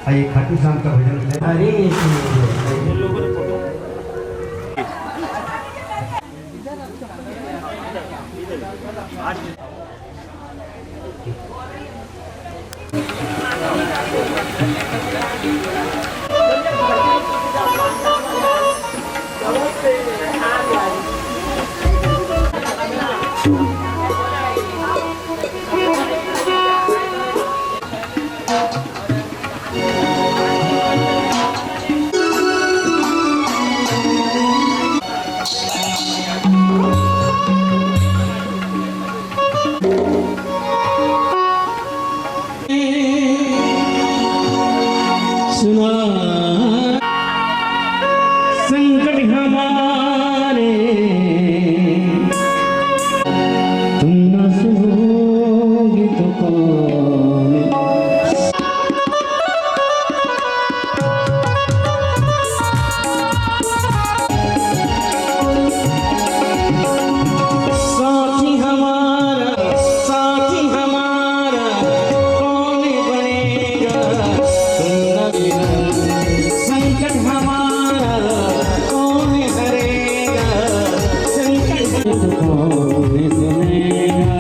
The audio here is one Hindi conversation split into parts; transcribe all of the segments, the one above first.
आइए खाटू श्याम का भजन है। अरे सुना संकट हमारे तुम न सुनोगे तो कौन। साथी हमारा कौन बनेगा तुम न संकट हमारा कौन करेगा संकट कौन सुनेगा।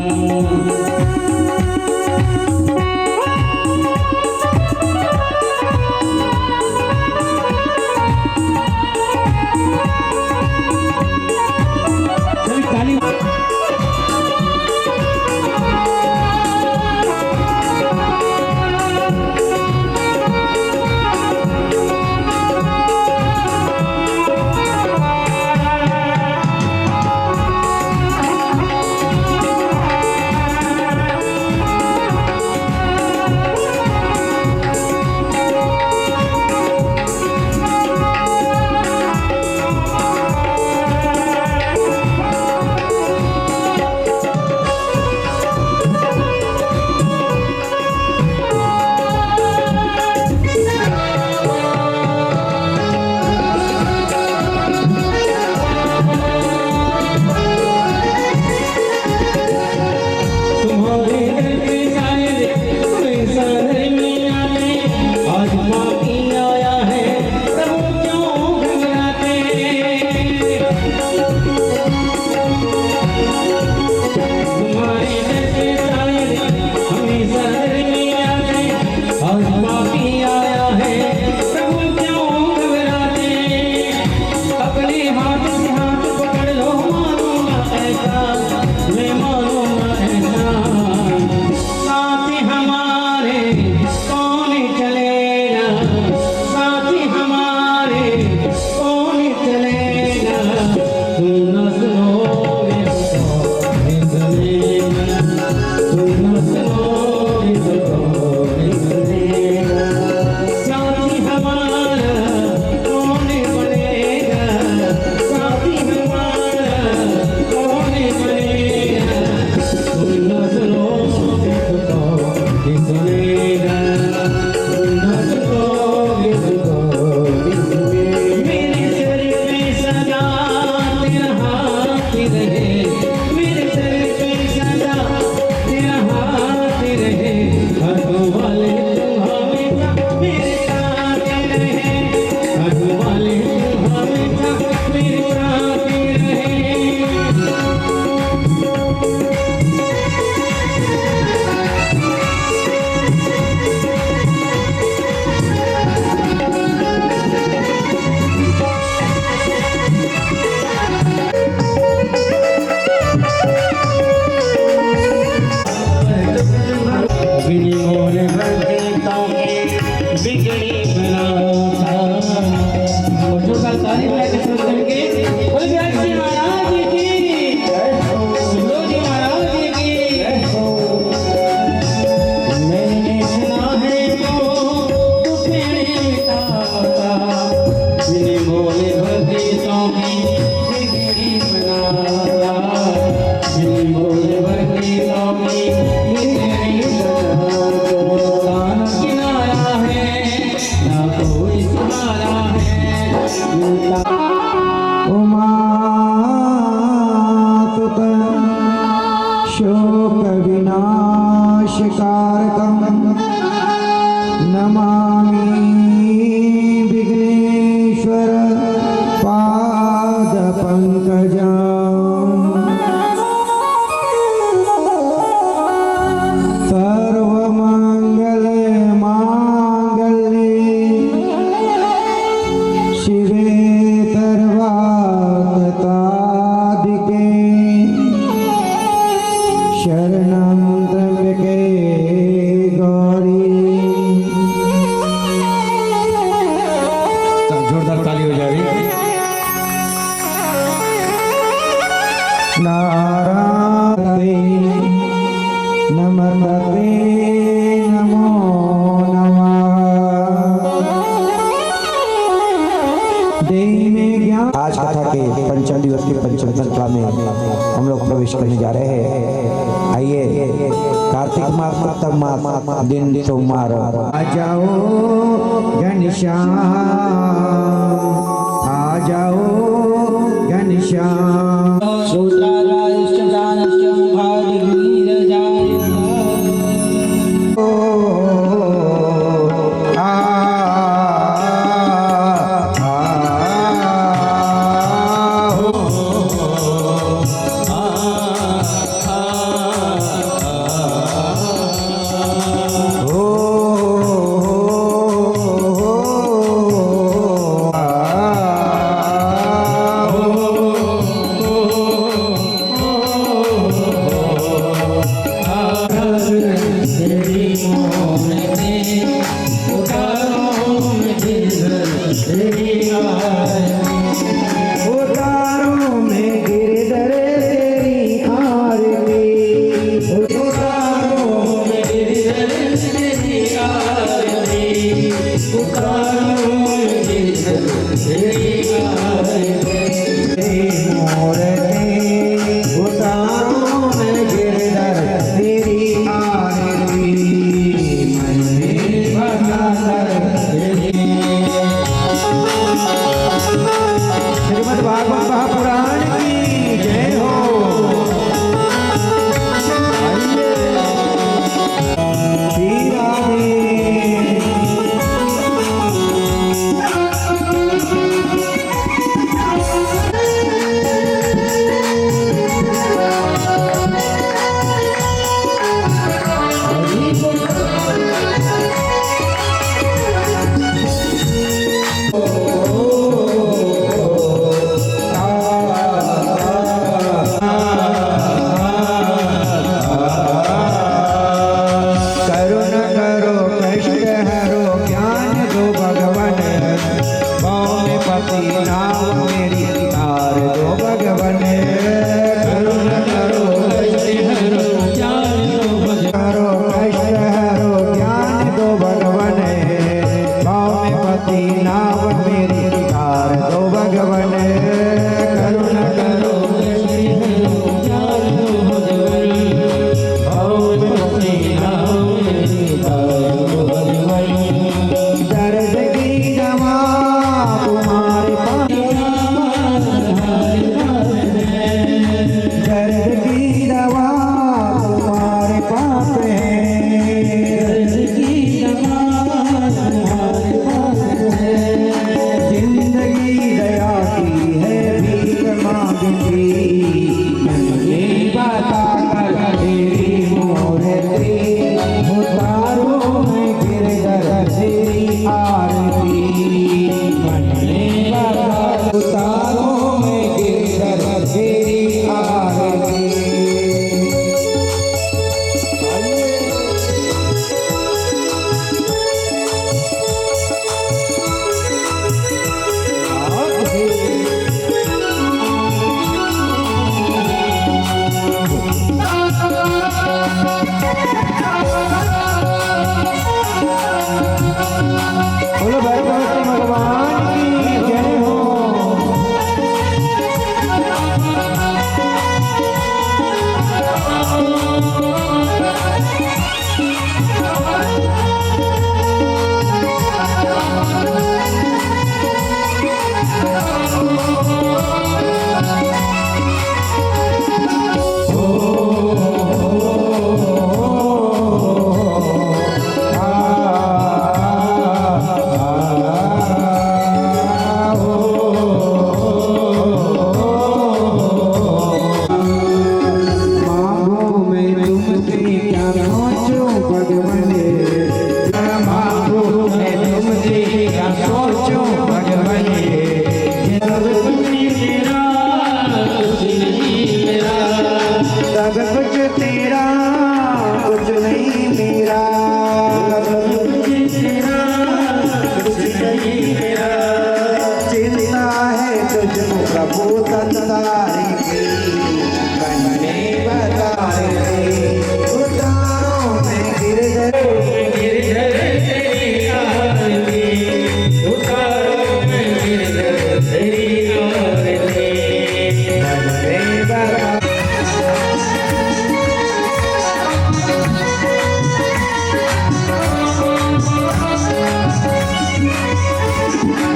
शोक विनाशकारकं नमामि देह में ज्ञान। आज कथा के पंचम दिवस की पंचम श्रृंखला में हम लोग प्रवेश करने जा रहे हैं। आइए, कार्तिक मास सप्तम मास दिन सोमवार। आ जाओ घनश्याम, आ जाओ घनश्याम। श्रोत्रारायश्च दानश्च भागवीरजाय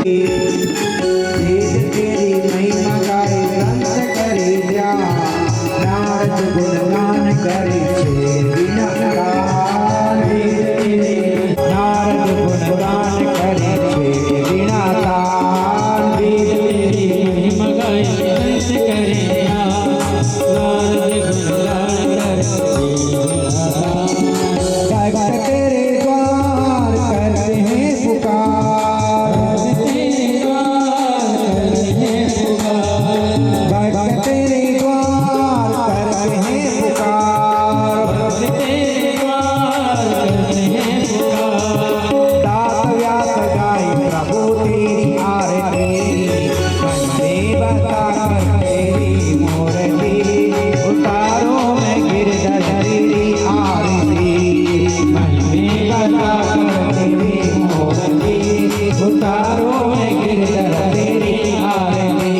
तेरी महिमा गाए संत करे ध्यान नारद गुणगान करे छे बिना तान नारद गुणगान करे छे बिना तान तेरी महिमा गाए संत करे नारद गुणगान करे भक्त तेरे द्वार करते हैं पुकार भक्त तेरे द्वार करते हैं पुकार दास व्यास गाए प्रभु तेरी आरती मन में बता कर तेरी मूर्ति उतारो मैं गिरधर तेरी आरती मन में बता कर तेरी मूर्ति उतारो मैं गिरधर तेरी आरती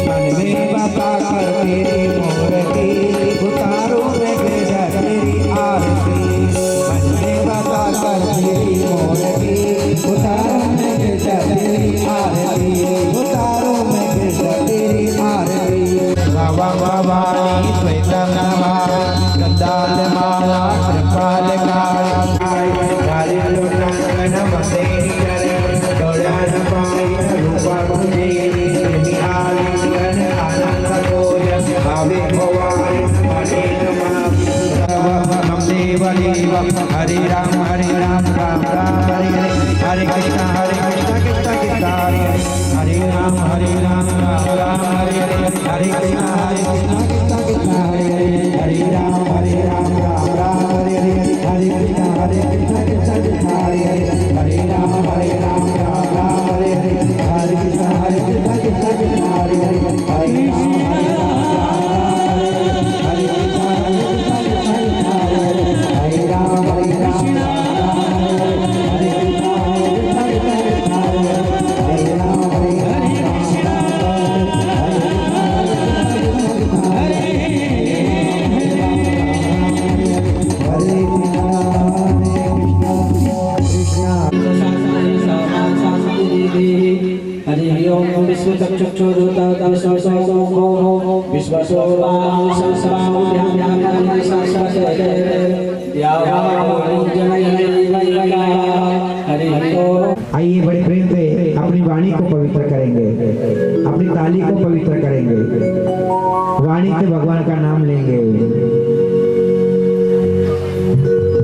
मन में बता कर तेरी मूर्ति उतारो मैं गिरधर तेरी आरती मन में बता कर तेरी मूर्ति उतारो मैं गिरधर तेरी आरती उतारो मैं गिरधर तेरी आरती बाबा बाबा श्वेता नमः गंदाल माला कृपाल काय काले लोटन नमस्ते करे डोळ्यान पाई रूपा तुझे निहारी गण आनंद कोय भावे भवानी हरे नमः हम देव देव हरे राम राम राम हरे हरे कृष्ण कृष्ण कृष्ण हरे हरे राम राम राम हरे हरे कृष्ण कृष्ण कृष्ण हरे हरे राम राम राम हरे हरे कृष्ण कृष्ण कृष्ण हरे हरे राम राम राम हरे हरे कृष्ण कृष्ण कृष्ण हरे हरे राम हरि ओम विश्व चक्षुरुता आइए बड़े प्रेम से अपनी वाणी को पवित्र करेंगे अपनी ताली को पवित्र करेंगे वाणी से भगवान का नाम लेंगे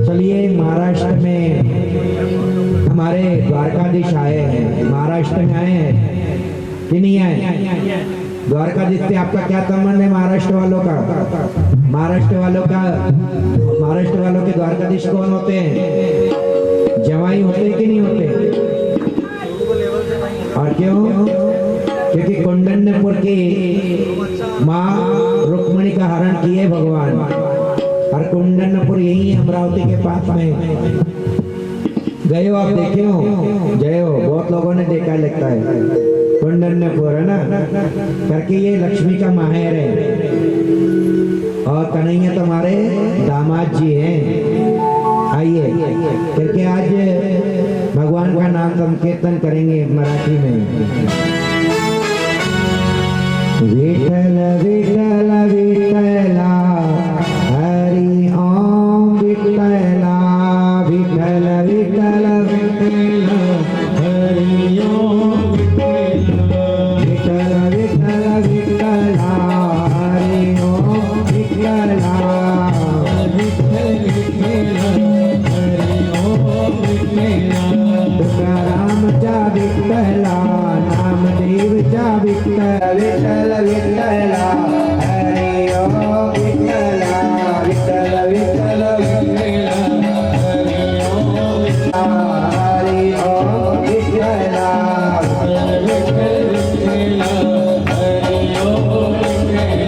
चलिए महाराष्ट्र में हमारे द्वारकाधीश आए हैं महाराष्ट्र में आए हैं कि नहीं आए द्वारकाधीश से आपका क्या संबंध है महाराष्ट्र वालों का महाराष्ट्र वालों के द्वारकाधीश कौन होते हैं जवाई होते हैं कि नहीं होते और क्यों क्योंकि कौंडन्यपुर की माँ रुक्मिणी का हरण किए भगवान और कौंडन्यपुर यही है अमरावती के पास में गए हो आप देखे हो गए हो बहुत लोगों ने देखा लगता है कौंडन्यपुर है ना करके ये लक्ष्मी का माहेर है और कन्हैया तुम्हारे दामाद जी हैं आइए करके आज भगवान का नाम संकीर्तन करेंगे मराठी में विठल विठल विठला हरि ओम विठला विठल विठल विठला हरि ओम विठल विठल विठला हरि ओम विठला रामचा विठला नामदेवचा विठ्ठल विठ्ठल विठ्ठला हरि ओम विठ्ठला विठ्ठल विठ्ठल विठ्ठला हरि ओम विठ्ठला विठ्ठल विठ्ठला हरि ओम विठ्ठला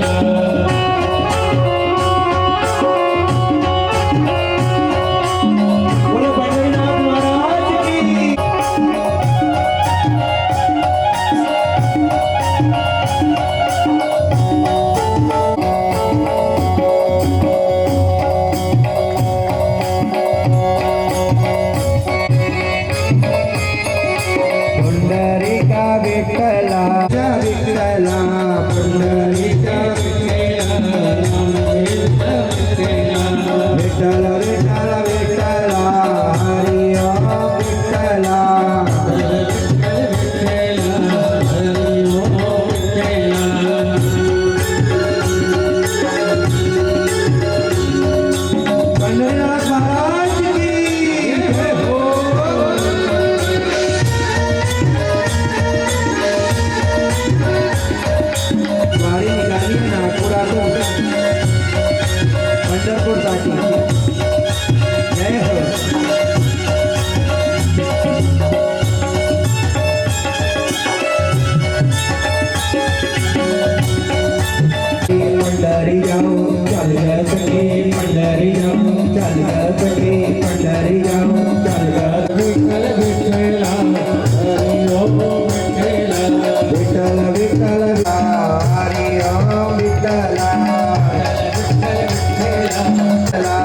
बोलो पंढरीनाथ महाराज की विठ्ठला विठ्ठला पुंडलिका विठ्ठल विठ्ठल विठ्ठला हरि ओम विठ्ठला कन्हैयालाल महाराज की जय हो। वारी निघाली नागपुरातून पंढरपूरसाठी जय हो। पंढरी जाऊ चल सके पंढरी जाऊ चल सके पंढरी जाऊ चल विठ्ठल विठ्ठला हरि ओम विठ्ठला विठ्ठल विठ्ठल हरि ओम विठ्ठला विठ्ठला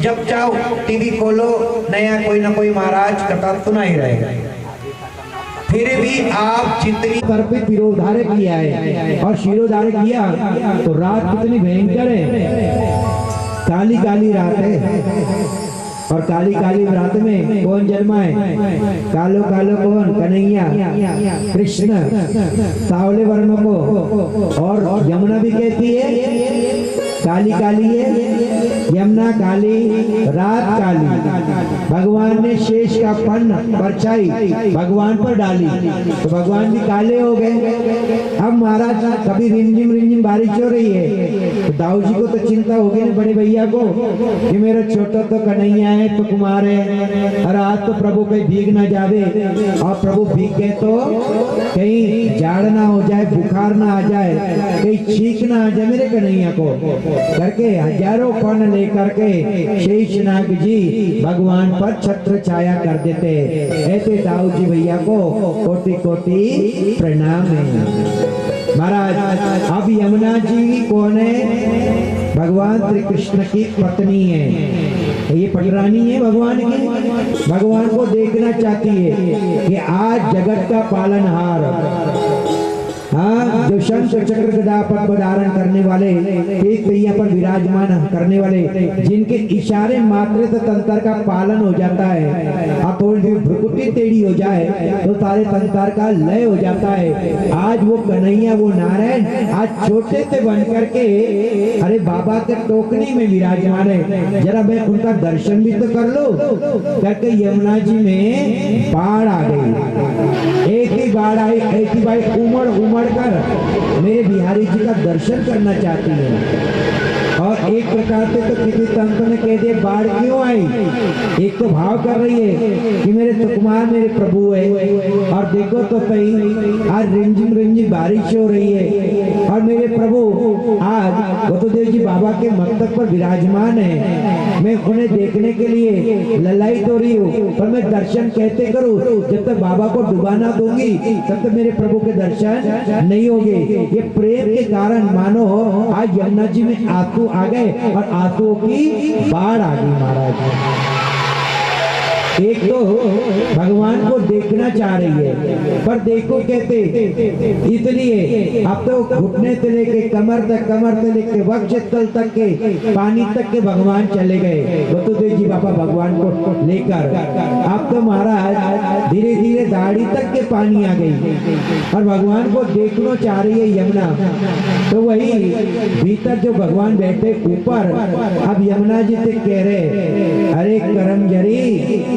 जब चाहो टीवी खोलो नया कोई ना कोई महाराज कथा सुना ही रहेगा। फिर भी आप जितनी सर पे शिरोधार्य किया है और शिरोधार्य किया तो रात कितनी भयंकर है। काली काली रात है और काली काली रात में कौन जन्मा है? कालो कालो कौन? कन्हैया कृष्ण सावले वर्णों को। और यमुना भी कहती है काली काली है, यमुना काली, रात काली। भगवान ने शेष का फन परछाई भगवान पर डाली तो भगवान भी काले हो गए। अब महाराज कभी रिमझिम बारिश हो रही है तो दाऊ जी को तो चिंता होगी ना, बड़े भैया को, कि मेरा छोटा तो कन्हैया है तो कुमार है, और आज तो प्रभु कहीं भीग ना जावे, और प्रभु भीग गए तो कहीं जाड़ ना हो जाए, बुखार ना आ जाए, कहीं छींक ना आ जाए मेरे कन्हैया को करके हजारों फन लेकर के शेषनाग जी भगवान पर छत्र छाया कर देते। ऐसे दाऊ जी भैया को कोटि कोटि प्रणाम है। महाराज अब यमुना जी कौन है? भगवान श्री कृष्ण की पत्नी है, ये पटरानी है भगवान की। भगवान को देखना चाहती है कि आज जगत का पालनहार, हाँ, जो शंख चक्र गदा पद्म धारण करने वाले, एक पहिया पर विराजमान करने वाले, जिनके इशारे मात्र से तंत्र का पालन हो जाता है। अब थोड़ी सी भ्रुकुटी टेढ़ी हो जाए तो सारे तंत्र का लय हो जाता है। आज वो कन्हैया, वो नारायण आज छोटे से बन करके अरे बाबा के टोकनी में विराजमान है। जरा मैं उनका दर्शन भी तो कर लो करके यमुना जी में बाढ़ आ गई। एक ही बाढ़ आई, एक ही बाढ़ उमड़ उमड़ कर मेरे बिहारी जी का दर्शन करना चाहती है। और एक प्रकार से तो किसी तंत्र ने कह दिया बाढ़ क्यों आई। एक तो भाव कर रही है कि मेरे सुकुमार मेरे प्रभु है, और देखो तो सही आज रिमझिम बारिश हो रही है और मेरे प्रभु आज गौतमदेव जी बाबा के मस्तक पर विराजमान है। मैं उन्हें देखने के लिए ललायित हो रही हूँ, पर मैं दर्शन कैसे करूँ? जब तक बाबा को डुबाना दूंगी तब तक मेरे प्रभु के दर्शन नहीं होंगे। ये प्रेम के कारण मानो आज यमुना जी में आंसू आ गए और आंसुओं की बाढ़ आ गई महाराज। एक तो भगवान को देखना चाह रही है, पर देखो कहते इसलिए अब तो घुटने से लेके कमर से लेके वक्ष स्थल तक के पानी तक के भगवान चले गए वसुदेव जी बाबा भगवान को लेकर। अब तो महाराज धीरे धीरे दाढ़ी तक के पानी आ गई और भगवान को देखना चाह रही है यमुना। तो वही भीतर जो भगवान बैठे ऊपर, अब यमुना जी से कह रहे अरे करम जरी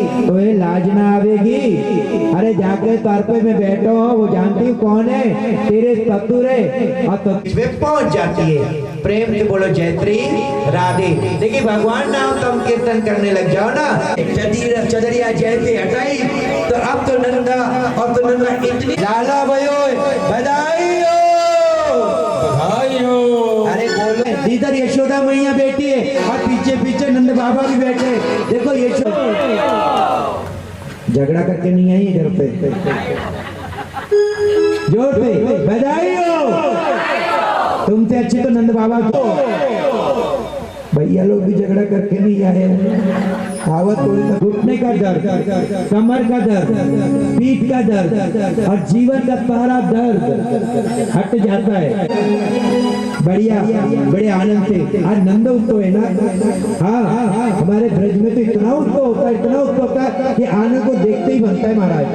तो ये लाज ना आवेगी, अरे जाके तारपे में बैठो, वो जानती हूँ कौन है, तेरे ससुर है। और तो में पहुंच जाती है। प्रेम से बोलो जयत्री राधे। देखिए भगवान नाम तुम कीर्तन करने लग जाओ ना, चदरिया जयते हटाई तो अब तो नंदा और तो नंदा इतनी लाला भयो बधाई हो। अरे बोलो इधर यशोदा मैया बैठी है और पीछे पीछे नंद बाबा भी बैठे। देखो यशोदा झगड़ा करके नहीं आई घर पे, जोर पे बधाई हो। तुमसे अच्छी तो नंद बाबा को, भैया लोग भी झगड़ा करके नहीं आए। आवत थोड़ी घुटने का दर्द, कमर का दर्द, पीठ का दर्द और जीवन का सारा दर्द हट जाता है बढ़िया बड़े आनंद से। आज नंद उत्सव है ना, हाँ हमारे ब्रज में तो इतना उत्सव होता है, इतना उत्सव होता है कि आनंद को देखते ही बनता है महाराज।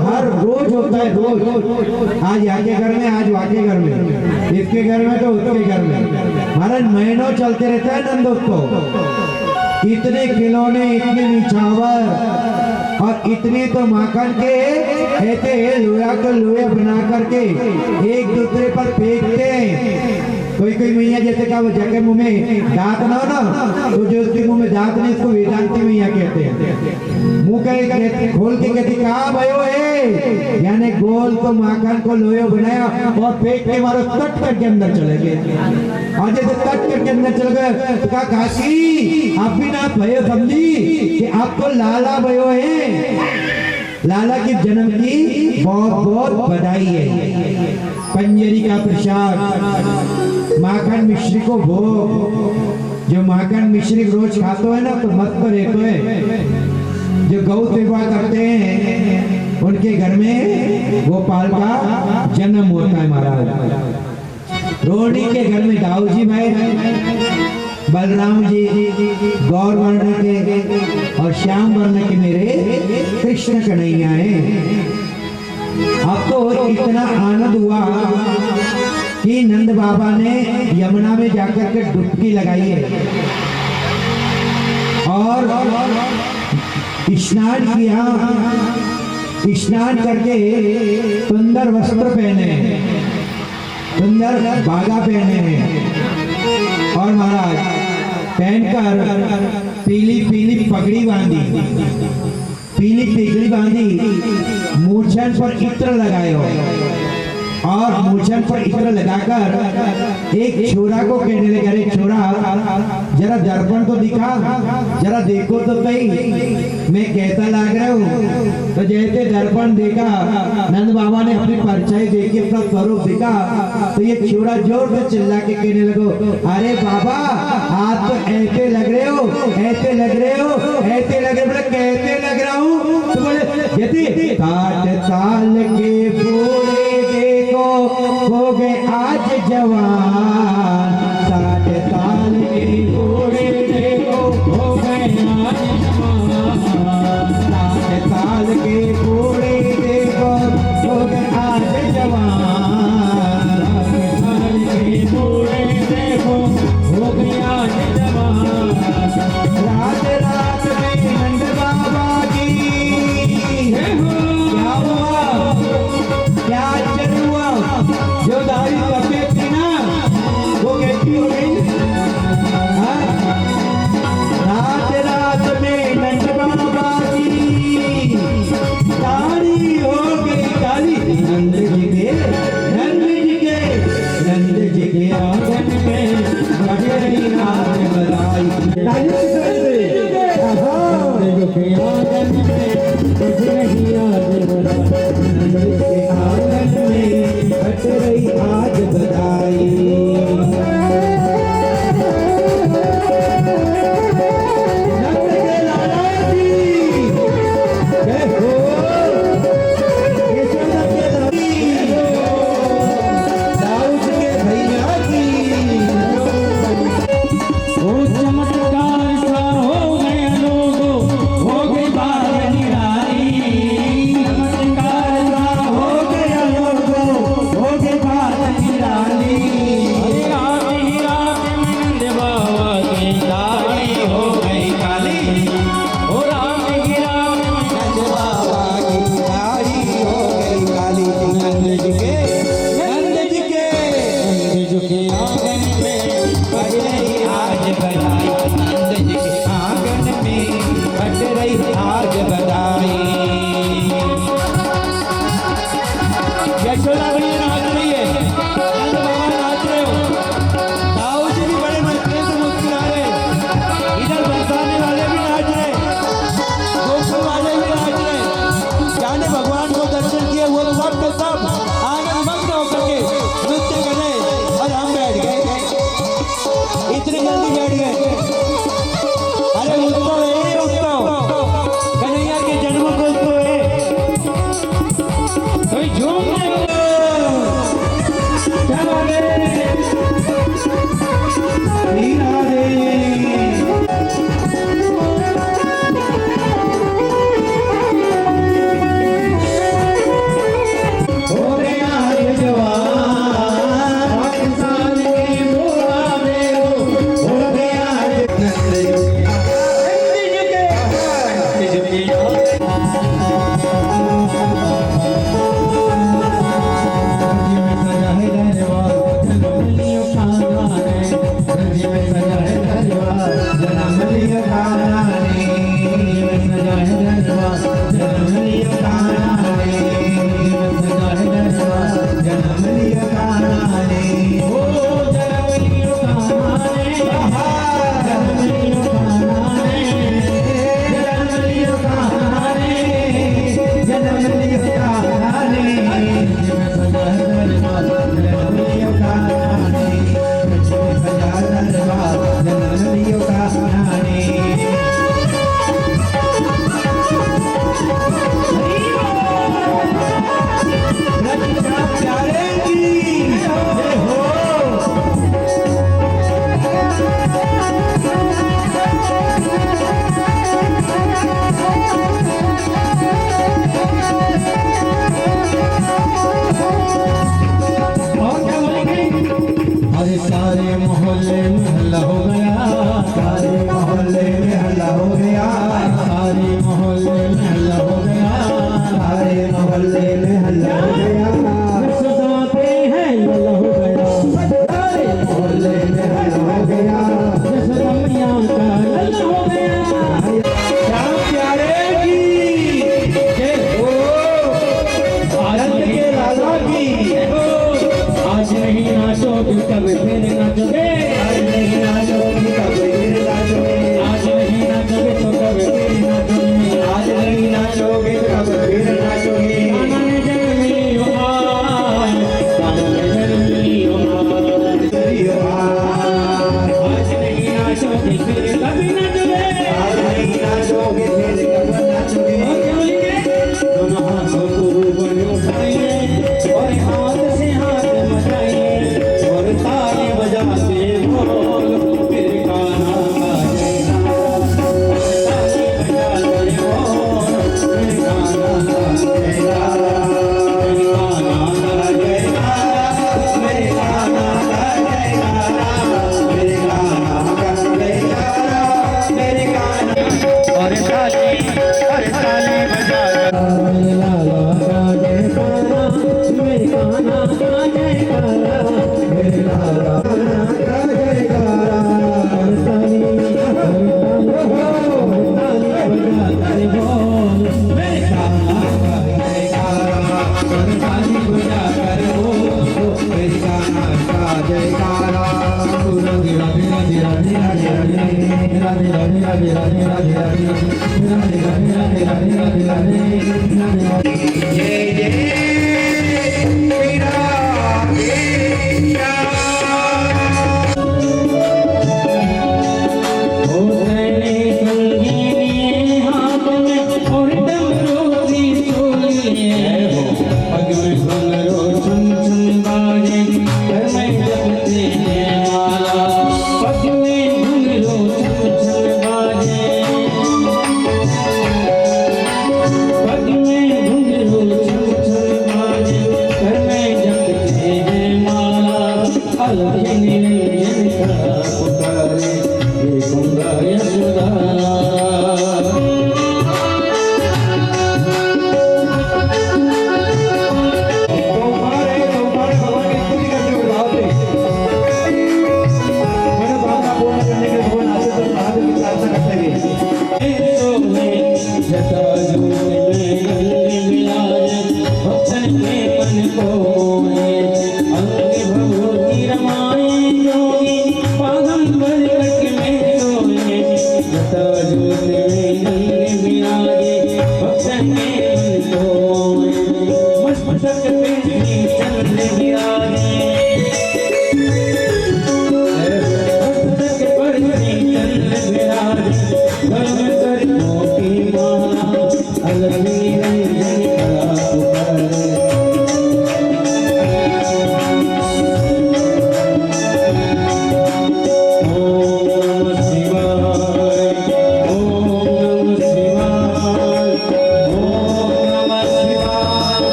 हर रोज होता है, रोज। आज आके घर में, आज वाके घर में, इसके घर में तो उसके घर में, महाराज महीनों चलते रहता है नंदोत्सव। इतने खिलौने, इतने निछावर और इतने तो माखन के ऐसे लोया को लोया बना करके एक दूसरे पर फेंकते हैं। कोई कोई मैया जैसे का वो जगह मुंह में दांत ना हो ना, तो जो उसके मुंह में दांत नहीं, इसको वेदांती मैया कहते हैं। मुंह का खोल के कहती कहा भयो है, यानी गोल को माखन को लोयो बनाया और फेंक के मारो कट करके अंदर चले गए। और जैसे कट करके अंदर चले गए तो कहा काकी आप भी ना भयो समझी कि आपको लाला भयो है, लाला के जन्म की बहुत बहुत बधाई है। पंजरी का प्रसाद, माखन मिश्री को भोग, जो माखन मिश्री रोज खाते है ना तो मस्त रहते हैं। जो गौ सेवा करते हैं उनके घर में गोपाल का जन्म होता है महाराज। रोहिणी के घर में दाऊ जी भाई, बलराम जी गौर वर्ण के और श्याम वर्ण के मेरे कृष्ण कन्हैया हैं। अब तो इतना आनंद हुआ कि नंद बाबा ने यमुना में जाकर के डुबकी लगाई है और स्नान किया। स्नान करके सुंदर वस्त्र पहने, सुंदर बागा पहने हैं और महाराज पहनकर पीली पीली पगड़ी बांधी, पीली पगड़ी बांधी, मूर्छन पर इत्र लगाए हो और मूर्छन पर इत्र लगाकर एक छोरा को कहने लगे, अरे छोरा जरा दर्पण तो दिखा, जरा देखो तो सही मैं कैसा लग रहा हूँ। तो जैसे दर्पण देखा, नंद बाबा ने अपनी परछाई देखी, अपना स्वरूप देखा, तो ये छोरा जोर से चिल्ला के कहने लगो, अरे बाबा आप तो ऐसे लग रहे हो, ऐसे लग रहे हो, ऐसे लग रहे। बोले कैसे लग रहा हूँ? तो बोले यदि 60 साल के बूढ़े देखो हो गए आज जवान, नहीं आज बधाई। तालियों के साथ से। नंद के आंगन में बज रही आज बधाई। नंद के आंगन में बज रही आज बधाई। नंद के लाला की जय हो। यशोदा के लाला की। दाऊद के भैया की। वो चमत्कार सा हो गया लोगो, हो गई बात निराली। चमत्कार सा हो गया लोगो, हो गई बात निराली। अरे रात ही रात में नंद बाबा की दाढ़ी हो गई काली। ओ रात ही रात में नंद बाबा की दाढ़ी हो गई काली। नंद जी के नंद जी के आंगन में बज रही आज बधाई। नंद जी के आंगन में बज रही आज बधाई। यशोदा भैया नाच रही है, नंद बाबा नाच रहे हो, दाऊद जी भी बड़े मस्ती से मुस्कुरा रहे, इधर बरसाने वाले भी नाच रहे, गोकुल वाले भी नाच रहे। जाने भगवान को दर्शन किए वो सब के सब आनंद मग्न होकर के नृत्य कर रहे और हम बैठ गए। इतनी जल्दी बैठ गए। अरे उत्सव है ये उत्सव, कन्हैया के जन्म को उत्सव है। कोई झूम नहीं। मीरा रे हो गया ये जवान। पाकिस्तान के बुआ में हो गया ये नंद जी के। अरे सारे मोहल्ले में हल्ला हो गया, सारे मोहल्ले में हल्ला हो गया। सारे मोहल्ले में हल्ला हो गया। सारे मोहल्ले में हल्ला हो गया। सदाते हैं हल्ला हो गया। सारे मोहल्ले में हल्ला हो गया। रमैया का हल्ला हो गया। श्याम प्यारे की जय हो। नंद के लाला की आज नहीं नाचोगे कब फिर नाचोगे। आज नहीं जय जय श्री राधे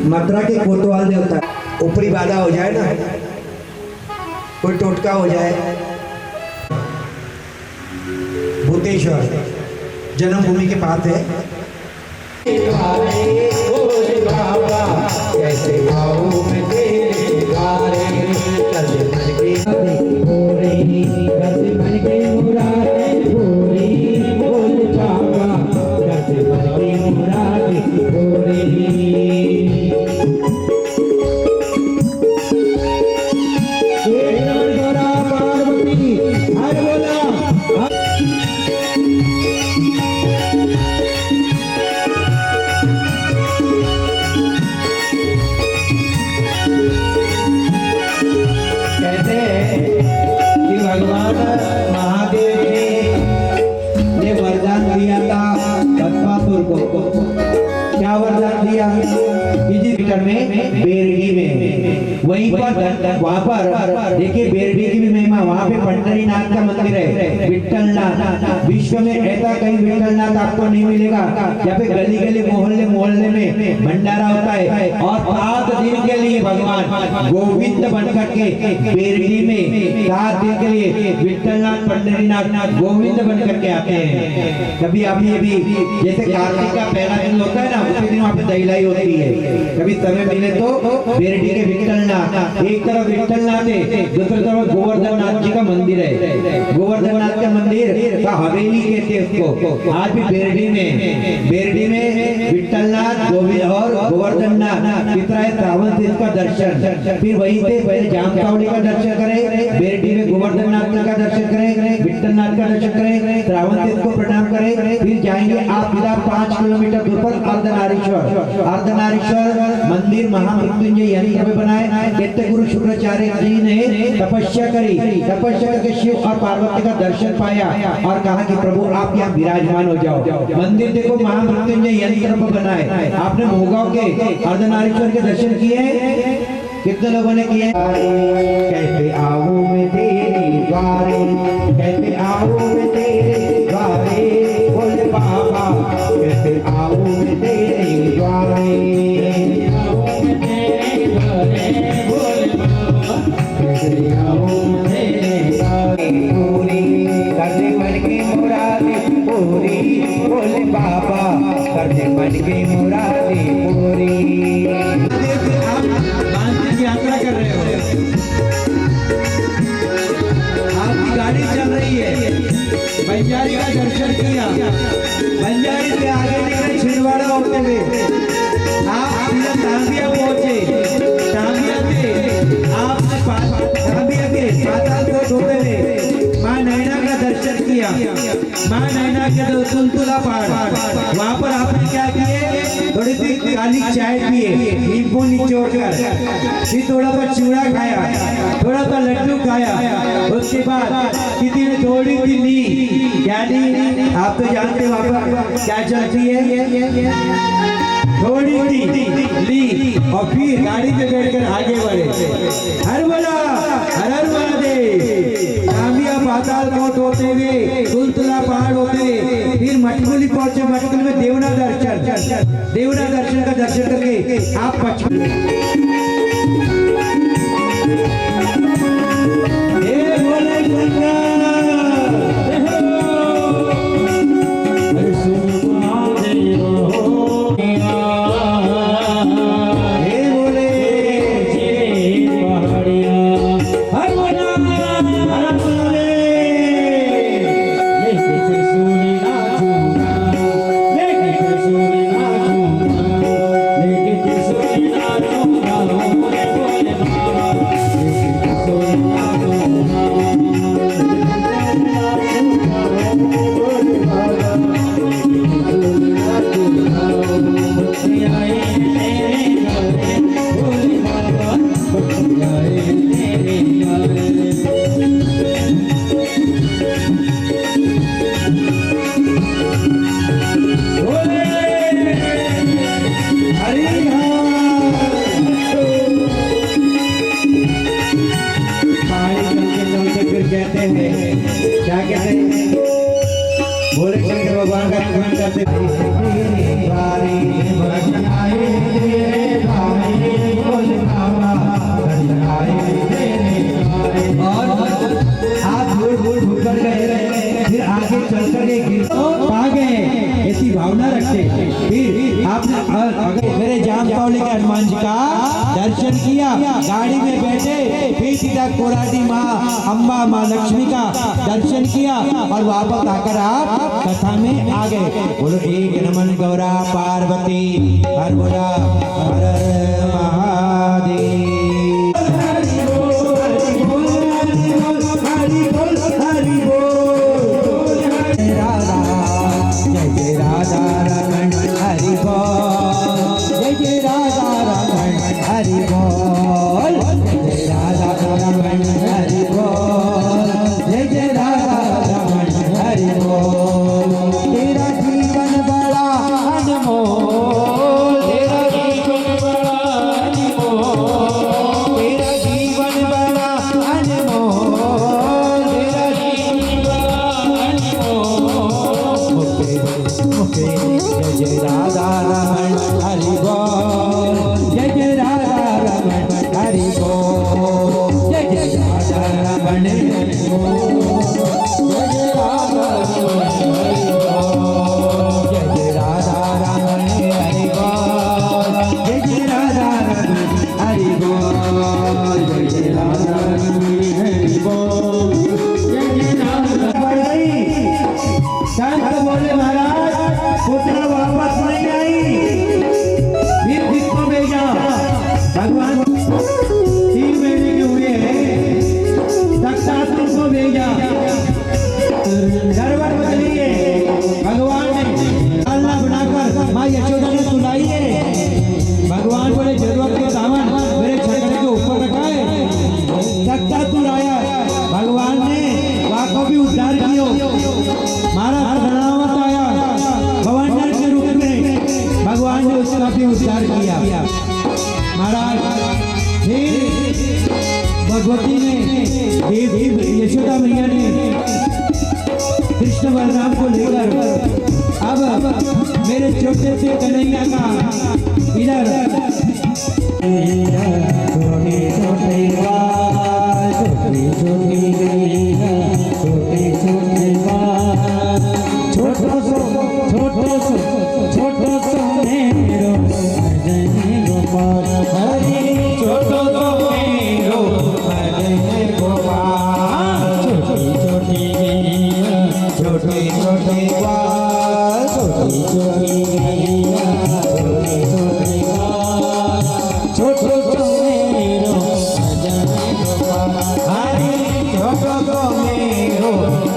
मथुरा के कोतवाल देवता ऊपरी बाधा हो जाए ना, कोई टोटका हो जाए, भूतेश्वर जन्मभूमि के पास है। कैसे गाऊं मैं तेरे गारे, कर्ज मन के पूरी कर्ज मन के मुरादे पूरी बोल बाबा कर्ज मन के मुरादे पूरी। पार्वती हर बोला भगवान महादेव ने वरदान दिया था पद्मापुर को। क्या वरदान दिया? मीटर में बेरडी में, वहीं पर वहां पर देखिए बेरडी की भी महिमा, वहां पे पंढरीनाथ का मंदिर है, विठ्ठलनाथ। विश्व में ऐसा कहीं विठ्ठलनाथ आपको नहीं मिलेगा। यहाँ पे गली गली मोहल्ले मोहल्ले में भंडारा होता है और 7 दिन के लिए भगवान गोविंद बनकर के बेरडी में 7 दिन के लिए विठ्ठलनाथ पंढरीनाथ गोविंद बनकर के आते हैं। कभी अभी भी जैसे कार्तिक का पहला दिन होता है ना, उसी दिन वहाँ पे दहिलाई होती है। कभी समय मिले तो बेरडी के विठ्ठलनाथ विठ्ठलनाथ, एक तरफ विठ्ठलनाथ है, दूसरी तरफ गोवर्धननाथ जी का मंदिर है। गोवर्धननाथ का मंदिर का हवेली कहते हैं उसको। आज भी बेरडी में विठ्ठलनाथ गोविंद और गोवर्धननाथ पितराय श्रावण तीर्थ का दर्शन, फिर वहीं से पहले जामकावली का दर्शन करें, बेरडी में गोवर्धननाथ का दर्शन करें, विठ्ठलनाथ का दर्शन करें, श्रावण तीर्थ को प्रणाम करें, फिर जाएंगे आप सीधा 5 किलोमीटर दूर पर अर्धनारीश्वर मंदिर महामृत्युंजय यंत्र में बनाए। कहते गुरु शुक्राचार्य जी ने तपस्या करी, तपस्या करके शिव और पार्वती का दर्शन पाया और कहा कि प्रभु आप यहाँ विराजमान हो जाओ। मंदिर देखो महामृत्युंजय यंत्र पर बनाए। आपने मोहगांव के अर्धनारीश्वर के दर्शन किए? कितने लोगों ने किए? कहते आओ मैं तेरी द्वारे, कहते आओ मैं तेरे द्वारे, बोले बाबा कहते आओ मैं तेरे द्वारे, आओ मैं तेरे द्वारे, बोले बाबा कहते आओ मैं तेरे द्वारे, पूरी करने मन की मुरादें पूरी, बोले बाबा करने मन की मुरादें पूरी। यात्रा कर रहे हो, आपकी गाड़ी चल रही है, बंजारी का दर्शन किया, बंजारी से आगे निकले छिंदवाड़ा होते हुए आप तांबिया पहुंचे, तांबिया से आपने तांबिया के पाताल को धोते हुए माँ नैना का दर्शन किया, माँ नैना के तुलतुला पहाड़, वहाँ पर आपने क्या किए? थोड़ी सी काली चाय पिए, नींबू निचोड़ कर, फिर थोड़ा सा चूड़ा खाया, थोड़ा सा लड्डू खाया, उसके बाद किसी ने थोड़ी सी ली, क्या ली? आप तो जानते हो वहाँ पर क्या चलती है, थोड़ी सी ली और फिर गाड़ी पे बैठकर आगे बढ़े। हर बोला हर हर महादेव, तांबिया पाताल कोट होते हुए तुलतुला पहाड़ होते हुए फिर मटकुली पहुंचे। मटकुली में देवना दर्शन का दर्शन करके आप भावना रखते, फिर आपने मेरे जामकावली के हनुमान जी का दर्शन किया, गाड़ी में बैठे, फिर सीधा कोराडी माँ अम्बा माँ लक्ष्मी का दर्शन किया और वापस आकर आप कथा में आ गए। बोलो एक नमन गौरा पार्वती, हर बोला हर हर महादेव। तेरा जीवन बड़ा अनमोल, तेरा महाराज फिर भगवती ने देव यशोदा मैया ने कृष्ण बलराम को लेकर अब मेरे छोटे से कन्हैया का इधर छोटे छोटे बाल छोटी छोटी गैया छोटे छोटे बाल छोटो सो मेरो भजन गोपाल हरि छोटो सो मेरो भजन गोपाल छोटी छोटी गैया छोटे छोटे बाल छोटी छोटी गैया छोटे छोटे बाल छोटो सो मेरो भजन गोपाल हरि छोटो सो मेरो भजन गोपाल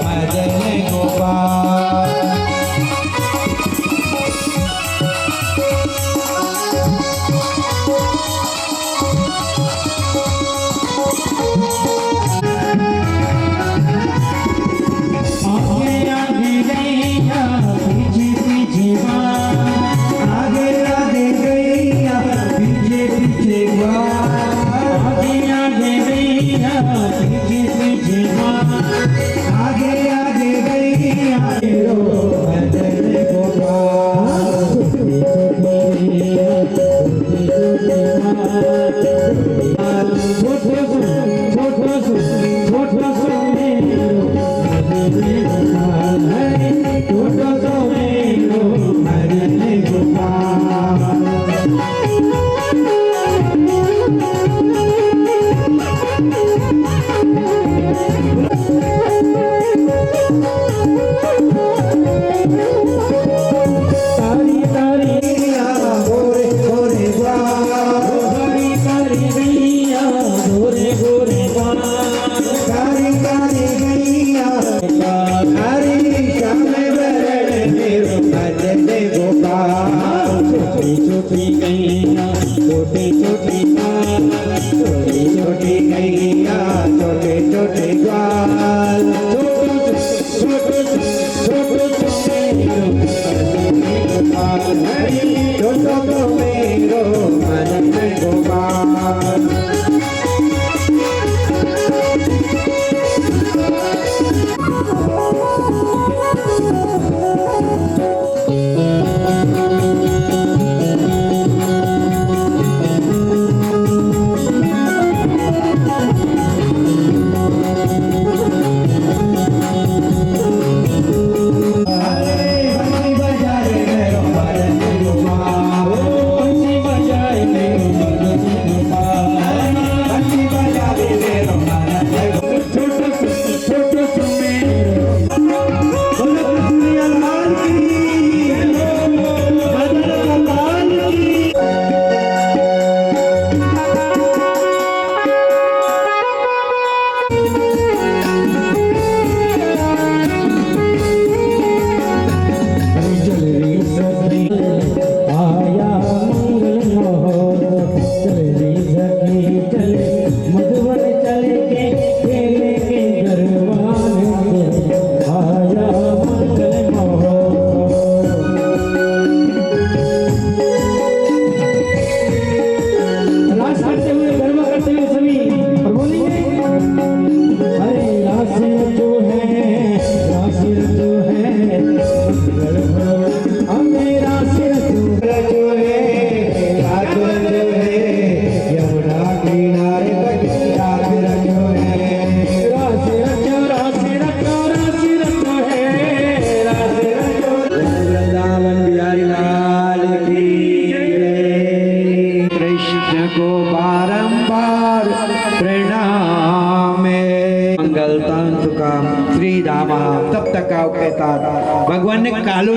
भगवान ने कालू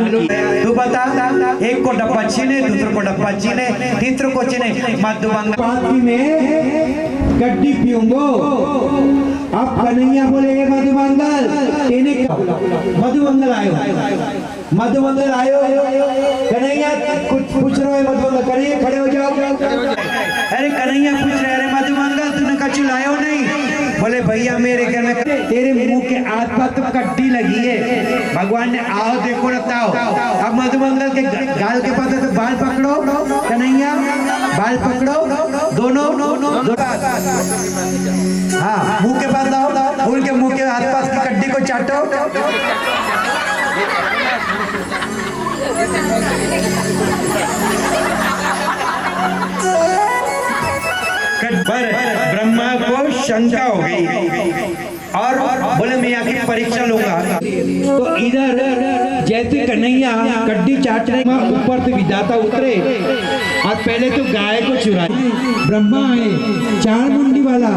तू बता, एक को डब्बा छीने, दूसरे को डब्बा छीने, तीसरे को छीने, मधुबंग पाती में गड्डी पीऊंगो। अब कन्हैया बोले मधुमंगल मधुमंगल आयो, मधुमंगल आयो। कन्हैया कुछ पूछ रहे हो मधुमंगल, कन्हैया खड़े हो जाओ। अरे कन्हैया पूछ रहे, अरे मधुमंगल तूने कछु लायो नहीं? बोले भैया मेरे घर में तेरे मुंह के आसपास तो कट्टी लगी है। भगवान ने आओ देखो बताओ। अब मधुमंगल के गाल के पास तो बाल पकड़ो, कन्हैया बाल पकड़ो दोनों हाँ मुंह के पास लाओ, उनके मुंह के आसपास की कड्डी को चाटो। पर ब्रह्मा को शंका हो गई और बोले मैं आगे परीक्षा लूंगा। तो इधर जैसे कन्हैया कड्डी चाट रहे ऊपर से विधाता उतरे और पहले तो गाय को चुराई। ब्रह्मा है चार मुंडी वाला,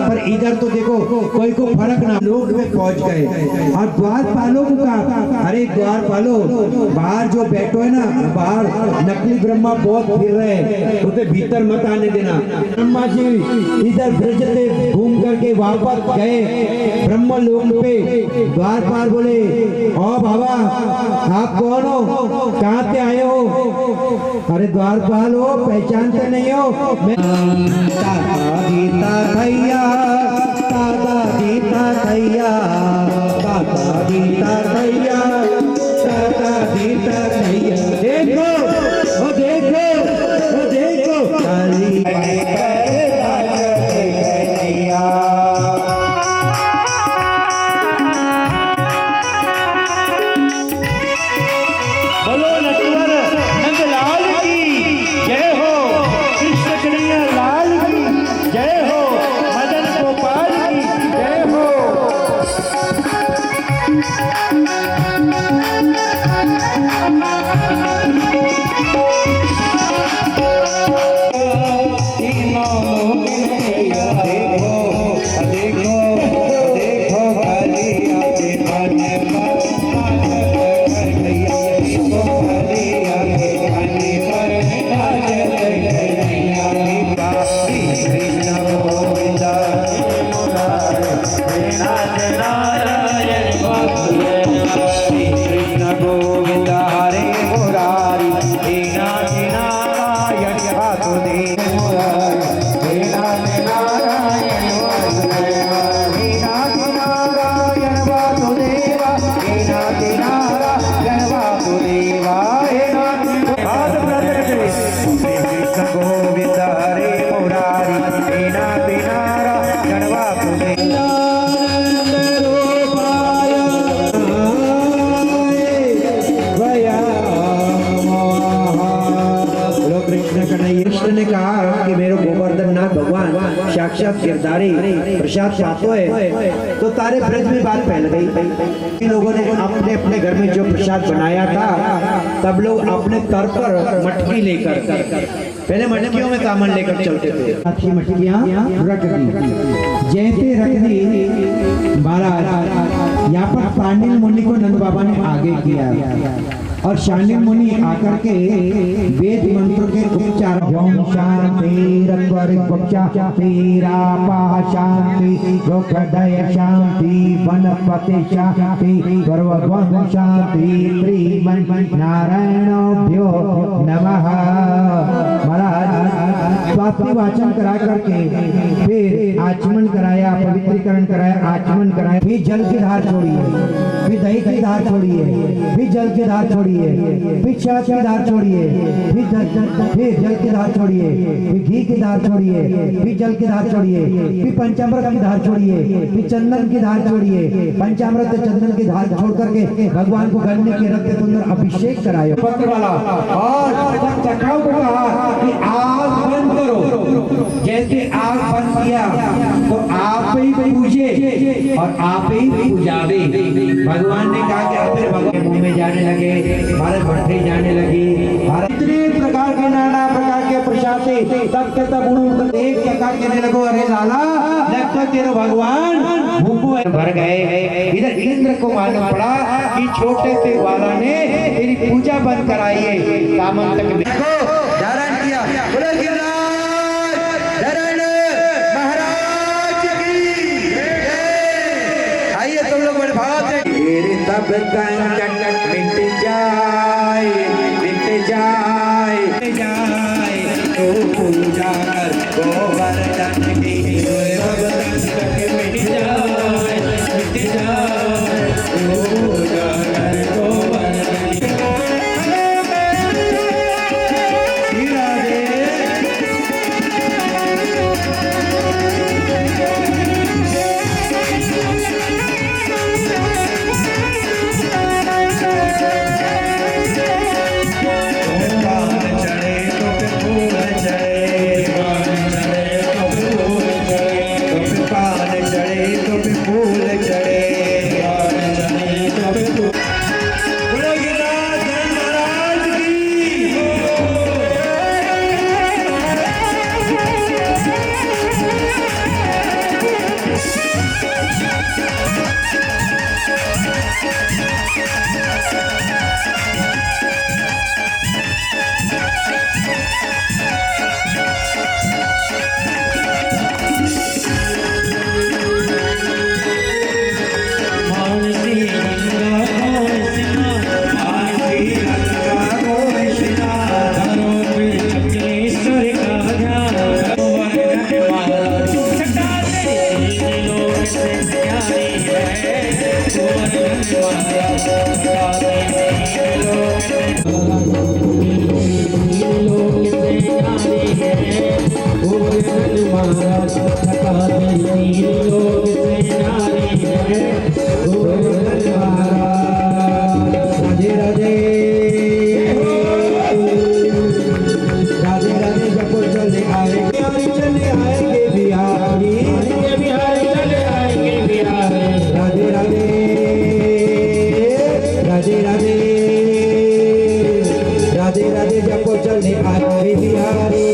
पर इधर तो देखो कोई को फर्क ना, लोग में पहुंच गए और द्वारपालों को कहा अरे द्वारपालो बाहर जो बैठो है ना, बाहर नकली ब्रह्मा बहुत फिर रहे हैं, उसे भीतर मत आने देना। ब्रह्मा जी इधर ब्रज से घूम करके वापस गए ब्रह्म लोक पे। द्वारपाल बोले ओ बाबा आप कौन हो, कहाँ से आए हो? अरे द्वारपाल हो, पहचानते नहीं हो? मैं दादा गीता भैया, दादा गीता भैया, दादा गीता भैया, दादा गीता भैया। देखो ओ देखो ओ देखो काली साक्षात गिरधारी प्रसाद पातो है। तो तारे ब्रज में बात फैल गई। इन लोगों ने अपने अपने घर में जो प्रसाद बनाया था, तब लोग अपने तर पर मटकी लेकर, पहले मटकियों में कामन लेकर चलते थे, अच्छी मटकियां रख दी। जैसे रख दी महाराज, यहाँ पर पांडिल मुनि को नंद बाबा ने आगे किया और शांडिल मुनि आकर के वेद मंत्र के उपचार शांति दुखदय शांति वनपति शांति सर्वभौम शांति श्रीमन नारायणाभ्यो नमः। महाराज स्वास्थ्य वाचन करा करके फिर आचमन कराया, पवित्रीकरण कराया, आचमन कराया, फिर जल की धार छोड़िए, फिर दही की धार छोड़िए, फिर जल की धार छोड़िए, फिर शहद की धार छोड़िए, फिर जल की धार छोड़िए, फिर घी की धार छोड़िए, फिर जल की धार छोड़िए, फिर पंचामृत की धार छोड़िए, फिर चंदन की धार छोड़िए। पंचामृत चंदन की धार छोड़ करके भगवान को गन्ने के रक्त सुंदर अभिषेक कराया पत्र वाला। और चक्राओं को कहा कि आग बंद करो। जैसे आग बंद किया तो आप ही पूजे और आप ही पूजावे। भगवान ने कहा कि आप फिर भगवान के मुंह में जाने लगे, भारत भट्टी जाने लगी। इतने प्रकार के नाना प्रकार के प्रसाद तब के तब उन्होंने एक टका कहने लगो अरे लाला लगता तेरे भगवान भूखो भर गए। इधर इंद्र को मालूम पड़ा कि छोटे से वाला ने तेरी पूजा बंद कराई है। कामन तक देखो धारण किया। बोलो गिरिराज धरण महाराज की जय। आइए तुम लोग बड़े भाव से तेरे तब कंकट मिट जाए, मिट जाए, मिट जाए। तो पूजा कर गोवर्धन की तब कंकट मिट जाए, मिट जाए। तो पूजा कर गोवर्धन की। राधे चलने आए बिहारी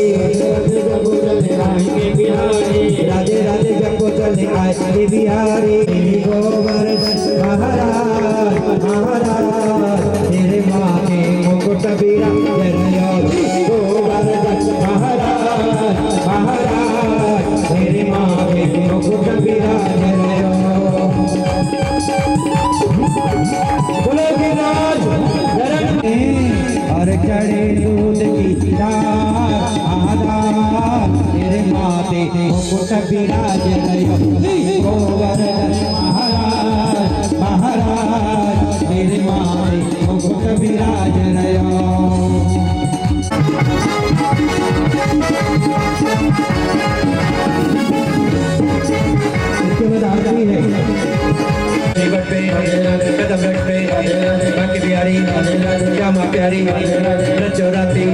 राधे राधे जब को चलने आए बिहारी गोवर्धन महाराज महाराज तेरे माँ के मुकुट बिराज गोवर्धन महाराज महाराज तेरे माँ के मुकुट बिराज बोलो गिरिराज और चढ़े दूध की धार आधार तेरे माथे मुकुट बिराज गोवर्धन महाराज महाराज तेरे माथे मुकुट बिराज इसके बाद आरती है जीवन पे कदम रख पे बाकी बिहारी श्यामा प्यारी चौराती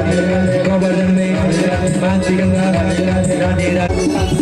गोवर्धन में मानसी गंगा राधे राधे बिहारी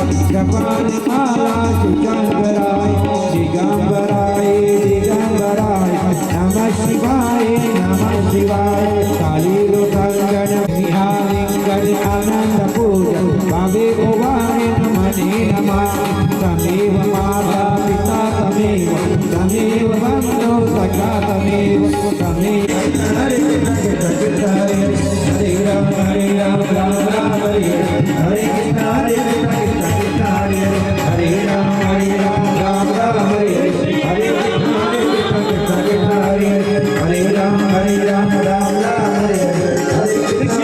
कपाल माला शंकराय दिगंबराय दिगंबराय नमः शिवाय काली लोकंगन विहारिंगन आनंद पूजन भावे भवानी नमने नमः तमेव माता पिता तमेव बंधु सखा तमेव हरे राम राम राम हरे हरे कृष्ण हरे राम राम राम हरे हरे हरे राम राम राम हरे हरे कृष्ण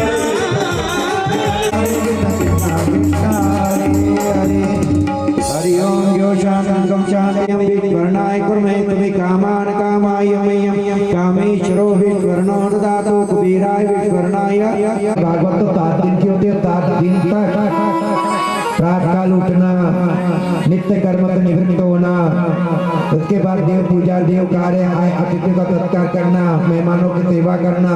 हरि ओम यो शांतं शांतयं विवर्णाय कुर्मे तुमि कामान् कामाय मह्यं कामेश्वरो विवर्णो ददातु कुबेराय विवर्णाय। भागवत तो 7 दिन की होती है, 7 दिन तक प्रातःकाल उठना, नित्य कर्म से निवृत्त होना, उसके बाद देव पूजा देव कार्य अतिथि का सत्कार करना, मेहमानों की सेवा करना,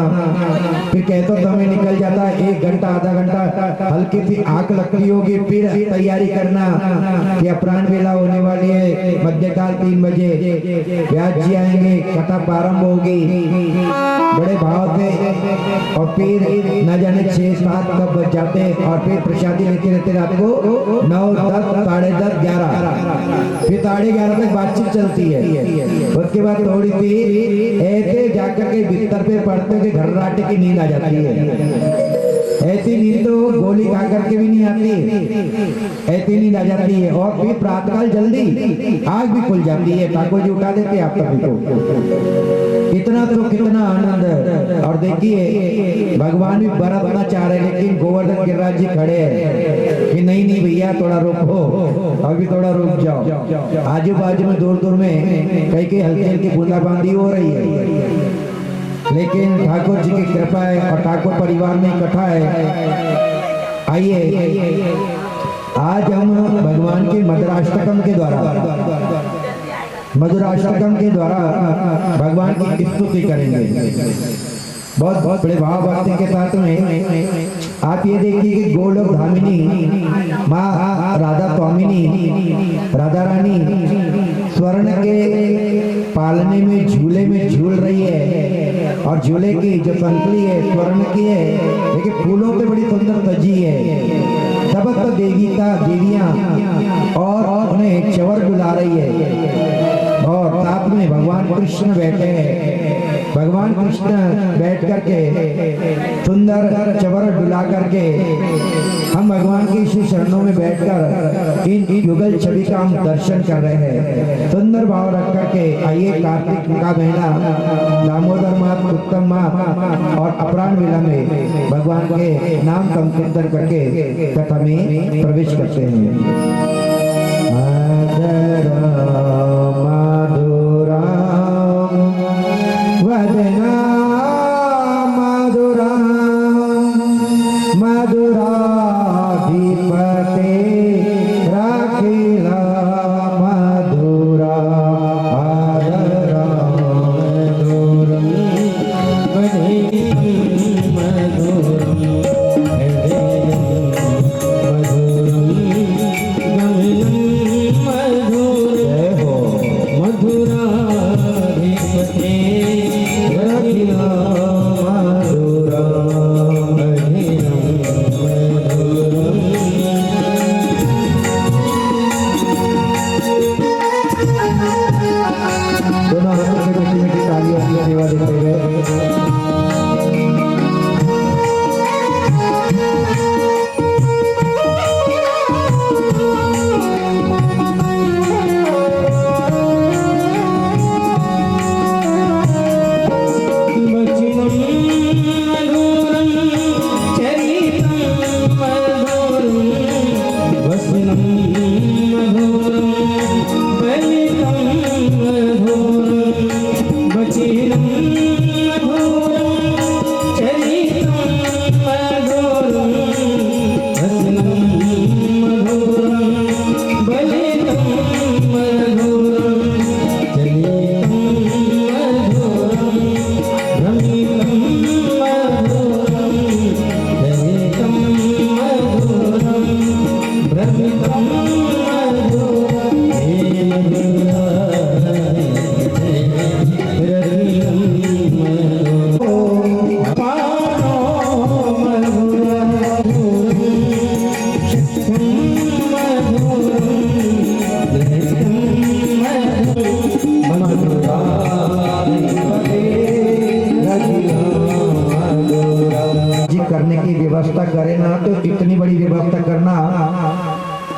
फिर कहते समय निकल जाता है 1 घंटा आधा घंटा हल्की सी आंख लगती होगी, फिर तैयारी करना कि अपराह्न वेला होने वाली है, मध्यकाल 3 बजे व्यास जी आएंगे, कथा प्रारंभ होगी बड़े भाव से, और फिर न जाने 6-7 कब बज जाते, और फिर प्रसादी लेते रहते रात को 9, 10, 10:30, 11, फिर 11:30 तक बातचीत चलती है। उसके बाद थोड़ी सी ऐसे जाकर के बिस्तर पे पड़ते कि घर्राटे की नींद आ जाती है। ऐसी नींद तो गोली खा करके भी नहीं आती, ऐसी नींद आ जाती है। और फिर प्रातःकाल जल्दी आग भी खुल जाती है, ठाकुर जी उठा देते आप सभी को। इतना तो कितना आनंद। और देखिए भगवान भी बरतना चाह रहे, लेकिन गोवर्धन गिरिराज जी खड़े हैं कि नहीं नहीं भैया थोड़ा रुको, अभी थोड़ा रुक जाओ। आजू बाजू में दूर दूर में कई हल्की हल्की बूंदाबांदी हो रही है, लेकिन ठाकुर जी की कृपा है और ठाकुर परिवार में इकट्ठा है। आइए आज हम भगवान के मधुराष्टकम के द्वारा भगवान की स्तुति करेंगे। बहुत बहुत बड़े भाव भक्ति के साथ में आप ये देखिए कि गोलोक धामिनी माँ राधा स्वामिनी राधा रानी स्वर्ण के पालने में झूले में झूल रही है, और झूले की जो संकली है स्वर्ण की है, लेकिन फूलों पे बड़ी सुंदर सजी है। सबक देवियां और उन्हें चवर डुला रही है, और साथ में भगवान कृष्ण बैठे हैं। भगवान कृष्ण बैठ करके सुंदर चवर डुला करके हम भगवान की श्री चरणों में बैठकर इन युगल छवि का हम दर्शन कर रहे हैं। सुंदर भाव रख करके आइए कार्तिक का महीना दामोदर मास उत्तम माह और अपराह्न वेला में भगवान के नाम संकीर्तन करके कथा में प्रवेश करते हैं। वदना मधुराधिपते राखिला मधुरा आदरा मधुरम मधुरम विभक्त करना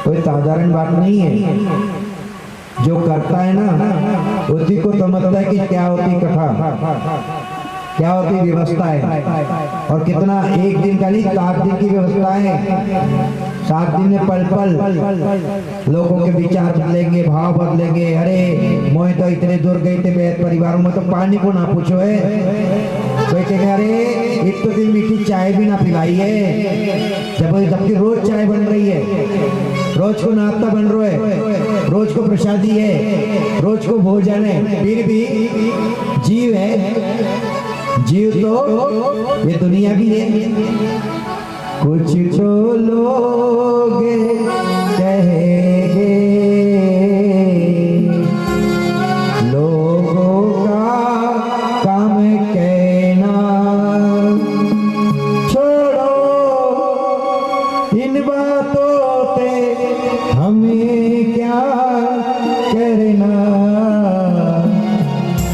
कोई साधारण बात नहीं है। जो करता है ना उसी को समझता है कि क्या होती कथा, क्या होती व्यवस्था है। और कितना एक दिन का नहीं 7 दिन की व्यवस्था है। 7 दिन में पल पल लोगों के विचार बदलेंगे, भाव बदलेंगे। अरे मोह तो इतने दूर गए थे बेहद परिवारों में तो पानी को ना पूछो है। कोई कहे अरे एक तो दिन मीठी चाय भी ना पिलाई है, जबकि रोज चाय बन रही है, रोज को नाश्ता बन रहा है, रोज को प्रसादी है, रोज को भोजन है, फिर भी जीव है। जीव तो ये दुनिया भी है। कुछ तो लोग कहेंगे लोगों का काम कहना, छोड़ो इन बातों पे हमें क्या करना।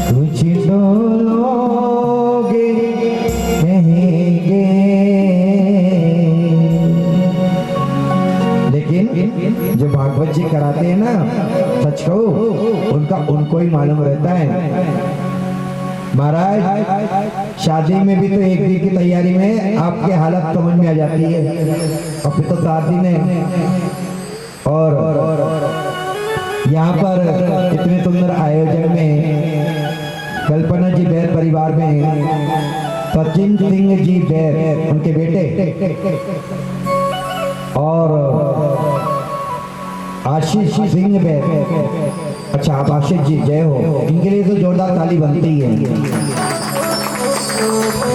कुछ तो लोग कहेंगे, लेकिन जो भागवत जी कराते हैं ना, सच कहो उनको ही मालूम रहता है। महाराज शादी में भी तो एक दिन की तैयारी में आपके हालत समझ में आ जाती है, और फिर तो 7 दिन है। और यहाँ पर इतने सुंदर आयोजन में कल्पना जी बैर परिवार में सचिन सिंह जी बैर उनके बेटे और आशीष सिंह बैर, अच्छा आप आशीष जी जय हो, इनके लिए तो जोरदार ताली बनती है।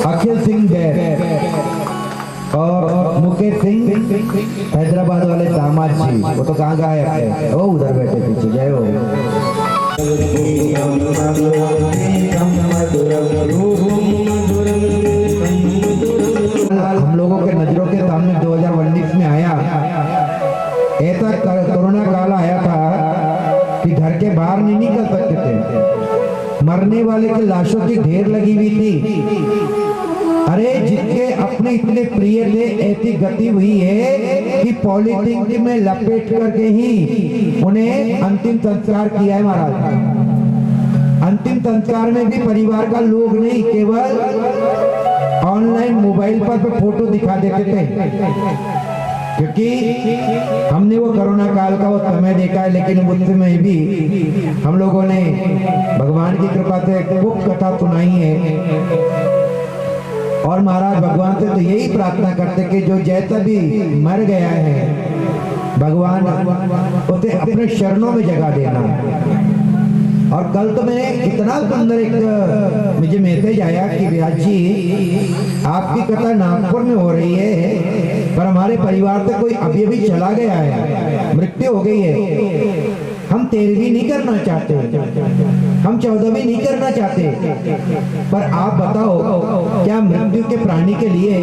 अखिल सिंह बैर और मुकेश सिंह हैदराबाद वाले दामाद जी, वो तो कहाँ गायब है, वो उधर बैठे पीछे, जय हो। हम लोगों के नजरों के सामने 2019 में आया ऐसा कोरोना काल आया था कि घर के बाहर नहीं निकल सकते थे। मरने वाले की लाशों की ढेर लगी हुई थी। अरे जिसके अपने इतने प्रिय थे, ऐसी गति हुई है कि पॉलिथिन में लपेट करके ही उन्हें अंतिम संस्कार किया है महाराज। अंतिम संस्कार में भी परिवार का लोग नहीं, केवल ऑनलाइन मोबाइल पर फोटो दिखा देते थे, क्योंकि हमने वो कोरोना काल का वो समय देखा है। लेकिन उस समय भी हम लोगों ने भगवान की कृपा से खूब कथा सुनाई है। और महाराज भगवान से तो यही प्रार्थना करते कि जो जैसा भी मर गया है भगवान उसे अपने चरणों में जगा देना। और कल तो मैंने इतना सुंदर एक मुझे मैसेज आया कि विराज जी आपकी कथा नागपुर में हो रही है, पर हमारे परिवार से कोई अभी अभी चला गया है, मृत्यु हो गई है। हम 13वीं नहीं करना चाहते, हम 14वीं नहीं करना चाहते, पर आप बताओ क्या मृत्यु के प्राणी के लिए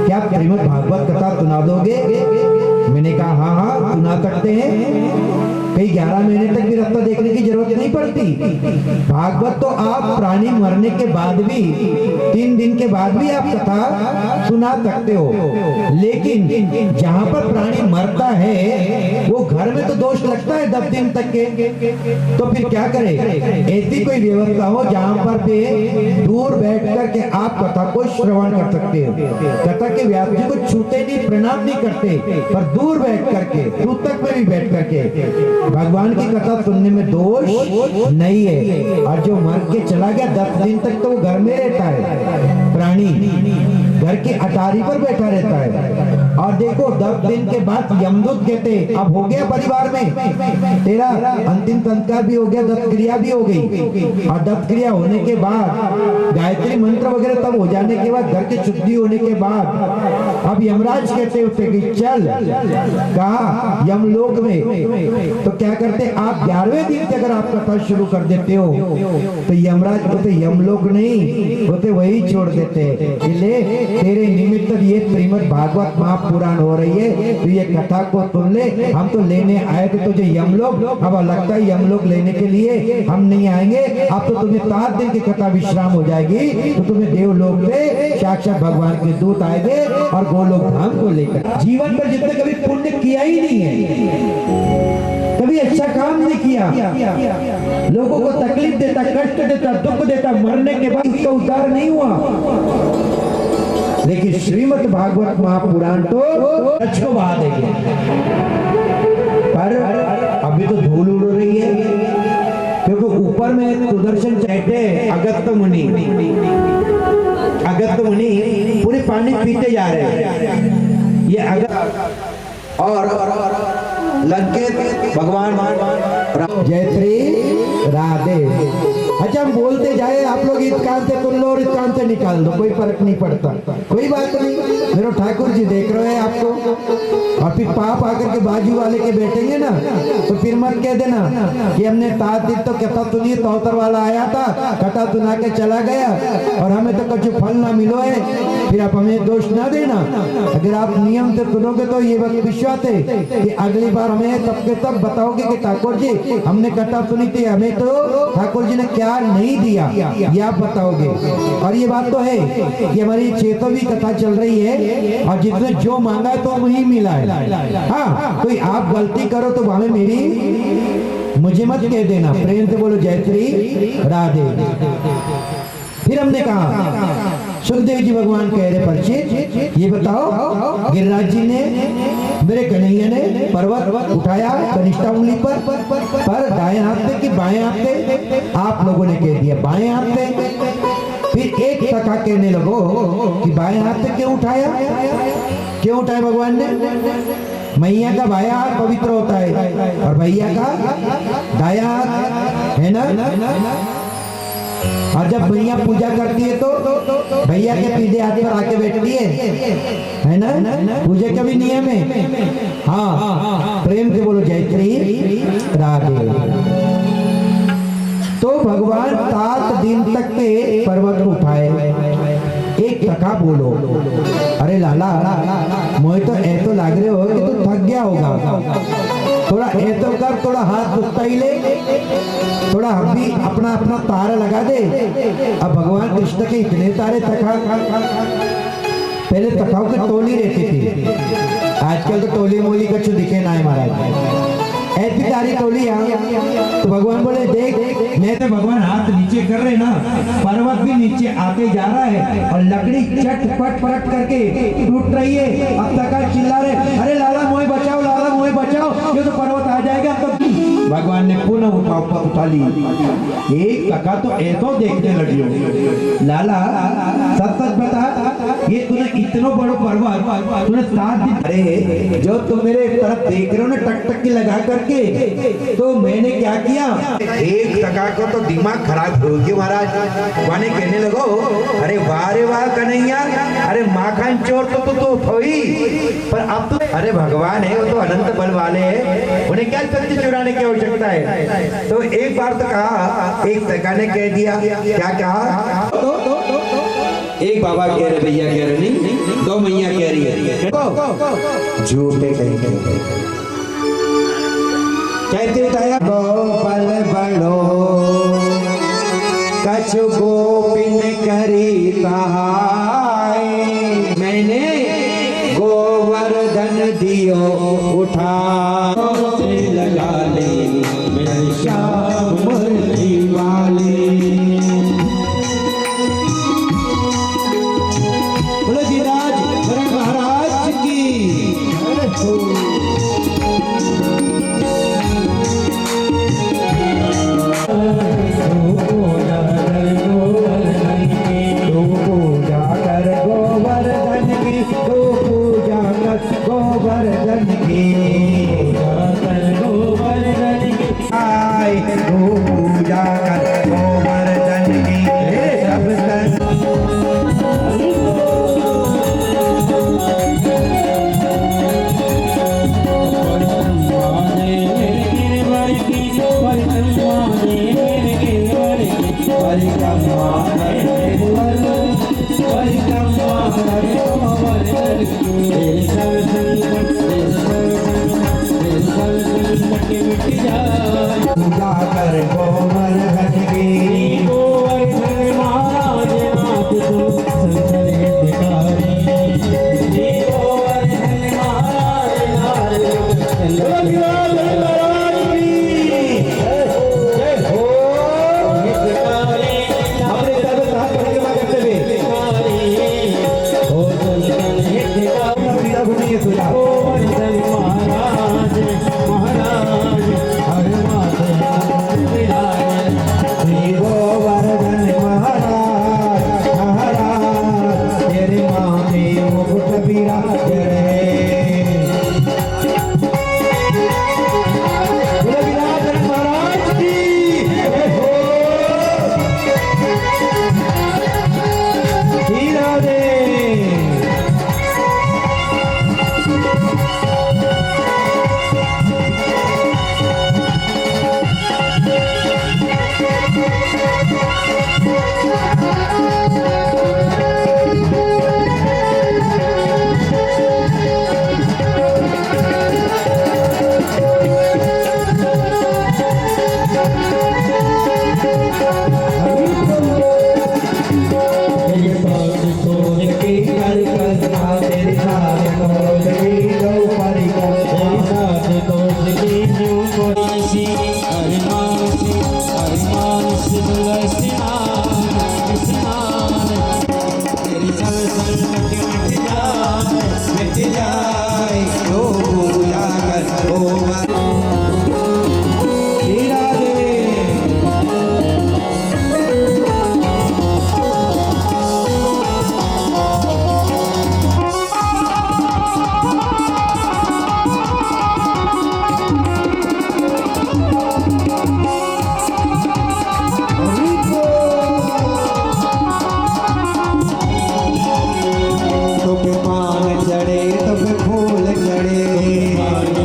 क्या श्रीमद् भागवत कथा सुना दोगे? मैंने कहा हाँ हाँ सुना सकते हैं। कई 11 महीने तक भी रास्ता देखने की जरूरत नहीं पड़ती। भागवत तो आप प्राणी मरने के बाद भी 3 दिन के बाद भी आप कथा सुना सकते हो। लेकिन जहाँ पर प्राणी मरता है वो घर में तो दोष लगता है 10 दिन तक के, तो फिर क्या करें? ऐसी कोई व्यवस्था हो जहाँ पर भी दूर बैठ करके आप कथा को श्रवण कर सकते हो। कथा के व्यास जी को छूते नहीं, प्रणाम नहीं करते, पर दूर बैठ करके, पुस्तक में भी बैठ करके भगवान की कथा सुनने में दोष नहीं है। और जो मर के चला गया 10 दिन तक तो वो घर में रहता है, प्राणी घर की अटारी पर बैठा रहता है। और देखो 10 दिन के बाद यमदूत कहते अब हो गया परिवार में तेरा अंतिम संस्कार भी हो गया, 10 क्रिया भी हो गई। और 10 क्रिया होने के बाद गायत्री मंत्र वगैरह तब हो जाने के बाद, घर की शुद्धि होने के बाद अब यमराज कहते उसे कि चल कहा यमलोक में। तो क्या करते आप 11वें दिन से अगर आप कथा शुरू कर देते हो तो यमराज होते यमलोक नहीं होते वही छोड़ देते। ले तेरे निमित्त ये श्रीमद् भागवत महापुराण हो रही है, तो ये कथा को सुन ले। हम तो लेने आए थे तुझे यमलोक, अब लगता है यमलोक लेने के लिए हम नहीं आएंगे। अब तो तुम्हें 7 दिन की कथा विश्राम हो जाएगी, तो तुम्हें देवलोक से साक्षात भगवान के दूत आएंगे और गोलोक धाम को लेकर। जीवन पर जितने कभी पुण्य किया ही नहीं है, कभी अच्छा काम नहीं किया, लोगों को तकलीफ देता, कष्ट देता, दुख देता, मरने के बाद उसका उद्धार नहीं हुआ। लेकिन श्रीमद् भागवत महापुराण तो सच को बहा देंगे। पर अभी तो धूल उड़ रही है, क्योंकि ऊपर में सुदर्शन बैठे अगस्त मुनि पूरे पानी पीते जा रहे हैं। ये अगस्त और लंकेत भगवान जयश्री राधे। अच्छा, हम बोलते जाए, आप लोग इस कान से सुन लो और इस कान से निकाल दो, कोई फर्क नहीं पड़ता, कोई बात नहीं। मेरे ठाकुर जी देख रहे हैं आपको, और फिर पाप आकर के बाजू वाले के बैठेंगे ना, तो फिर मत कह देना कि हमने 7 दिन तो कथा सुनी, तौतर वाला आया था, कथा सुना के चला गया और हमें तो कुछ फल ना मिलो है, फिर आप हमें दोष ना देना। अगर आप नियम से सुनोगे तो ये विश्वास है कि अगली बार हमें तब के तब बताओगे कि ठाकुर जी हमने कथा सुनी थी, हमें तो ठाकुर जी ने क्या नहीं दिया, ये आप बताओगे। और ये बात तो है कि हमारी 6वीं कथा चल रही है और जिसने जो मांगा है तो वही मिला है। हाँ, कोई आप गलती करो तो हमें मुझे मत कह देना। प्रेम से बोलो जय श्री राधे। फिर हमने कहा, सुखदेव जी भगवान कह रहे परीक्षित, ये बताओ गिरिराज जी ने, मेरे कन्हैया ने पर्वत उठाया कनिष्ठा उंगली पर दाएं हाथ से कि बाएं हाथ से? आप लोगों ने कह दिया बाएं हाथ से। फिर एक सखा कहने लगो कि बाएं हाथ से क्यों उठाया? क्यों उठाया भगवान ने? मैया का बायां हाथ पवित्र होता है और भैया का दायां हाथ है ना। और जब भैया पूजा करती है तो भैया के सीधे हाथ पर आके बैठती है ना, पूजा का भी नियम है। हाँ, प्रेम से बोलो जय श्री राधे। तो भगवान 7 दिन तक के पर्वत उठाए। एक सखा बोलो, अरे लाला मोहे तो ऐसा लग रहे हो कि तू थक गया होगा, थोड़ा ऐसा कर, थोड़ा हाथ दुखता ही ले, थोड़ा हम भी अपना अपना तारा लगा दे। अब भगवान कृष्ण के इतने तारे तखा, पहले तखाओं की टोली रहती थी, आजकल तो टोली मोली कछु दिखे ना है महाराज, ऐसी सारी टोली। तो भगवान बोले देख, मैं तो भगवान हाथ नीचे कर रहे ना, पर्वत भी नीचे आते जा रहा है और लकड़ी चटपट पट करके टूट रही है। अब तक चिल्ला रहे, अरे लाला मोहे बचाओ, लाला मोहे बचाओ, ये तो पर्वत आ जाएगा। तो भगवान ने पुनः उठा ली। एक टका तो ऐसा देखने लगी हो, लाला सच सच बता, ये तूने इतना बड़ा पर्वत तूने 7 दिन, अरे जो तुम मेरे तरफ देख रहे हो ना टक टक की लगा करके, तो मैंने क्या किया? एक टका को तो दिमाग खराब हो गया महाराज। वाने कहने लगो, अरे वाह रे वाह कन्हैया, अरे माखन चोर तो थोड़ी, पर अब तो अरे भगवान है, वो तो अनंत बल वाले हैं, उन्हें क्या शक्ति चुराने की आवश्यकता है। तो एक बार तो कहा, एक टका ने कह दिया, क्या कहा? एक बाबा कह रहे, भैया कह रहे, नहीं 2 मैया कह रही है, झूठे कहेंगे। कहते बताया, गोपाल बड़ो कछु गोपिन करी सहाय, मैंने गोवर्धन दियो उठा लगा ले, मेरे श्याम मुरली वाली। बोलो जी राज महाराज की। गोवर्धन की आए, पूजा कर गोवर्धन की सब परिक्रमा कर गोवर्धन की गोवर्धन महाराज नाथ तुम संतन हितकारी गोवर्धन महाराज नाथ तुम संतन महाराज की जय हो हितकारी अपने सब हाथ पकड़ के मां करते हुए हो संतन हितकारी पीड़ा घूमिए सुधा गोवर्धन महाराज महाराज हर माता विराज श्री गोवर्धन महाराज महाराज तेरे माथे मुकुट विराज रे बोलो विराजन महाराज की जय हो श्री राधे तेरे पास खोल के कर कर तेरे साथ मोर की गौ परिकर तेरे साथ खोल के न्यू कोई सी अरमान से दुलस्यान तेरी सल सल मिट जाए ओ पूजा कर गोवर्धन श्री राधे तुम पान चढ़े तुम फूल चढ़े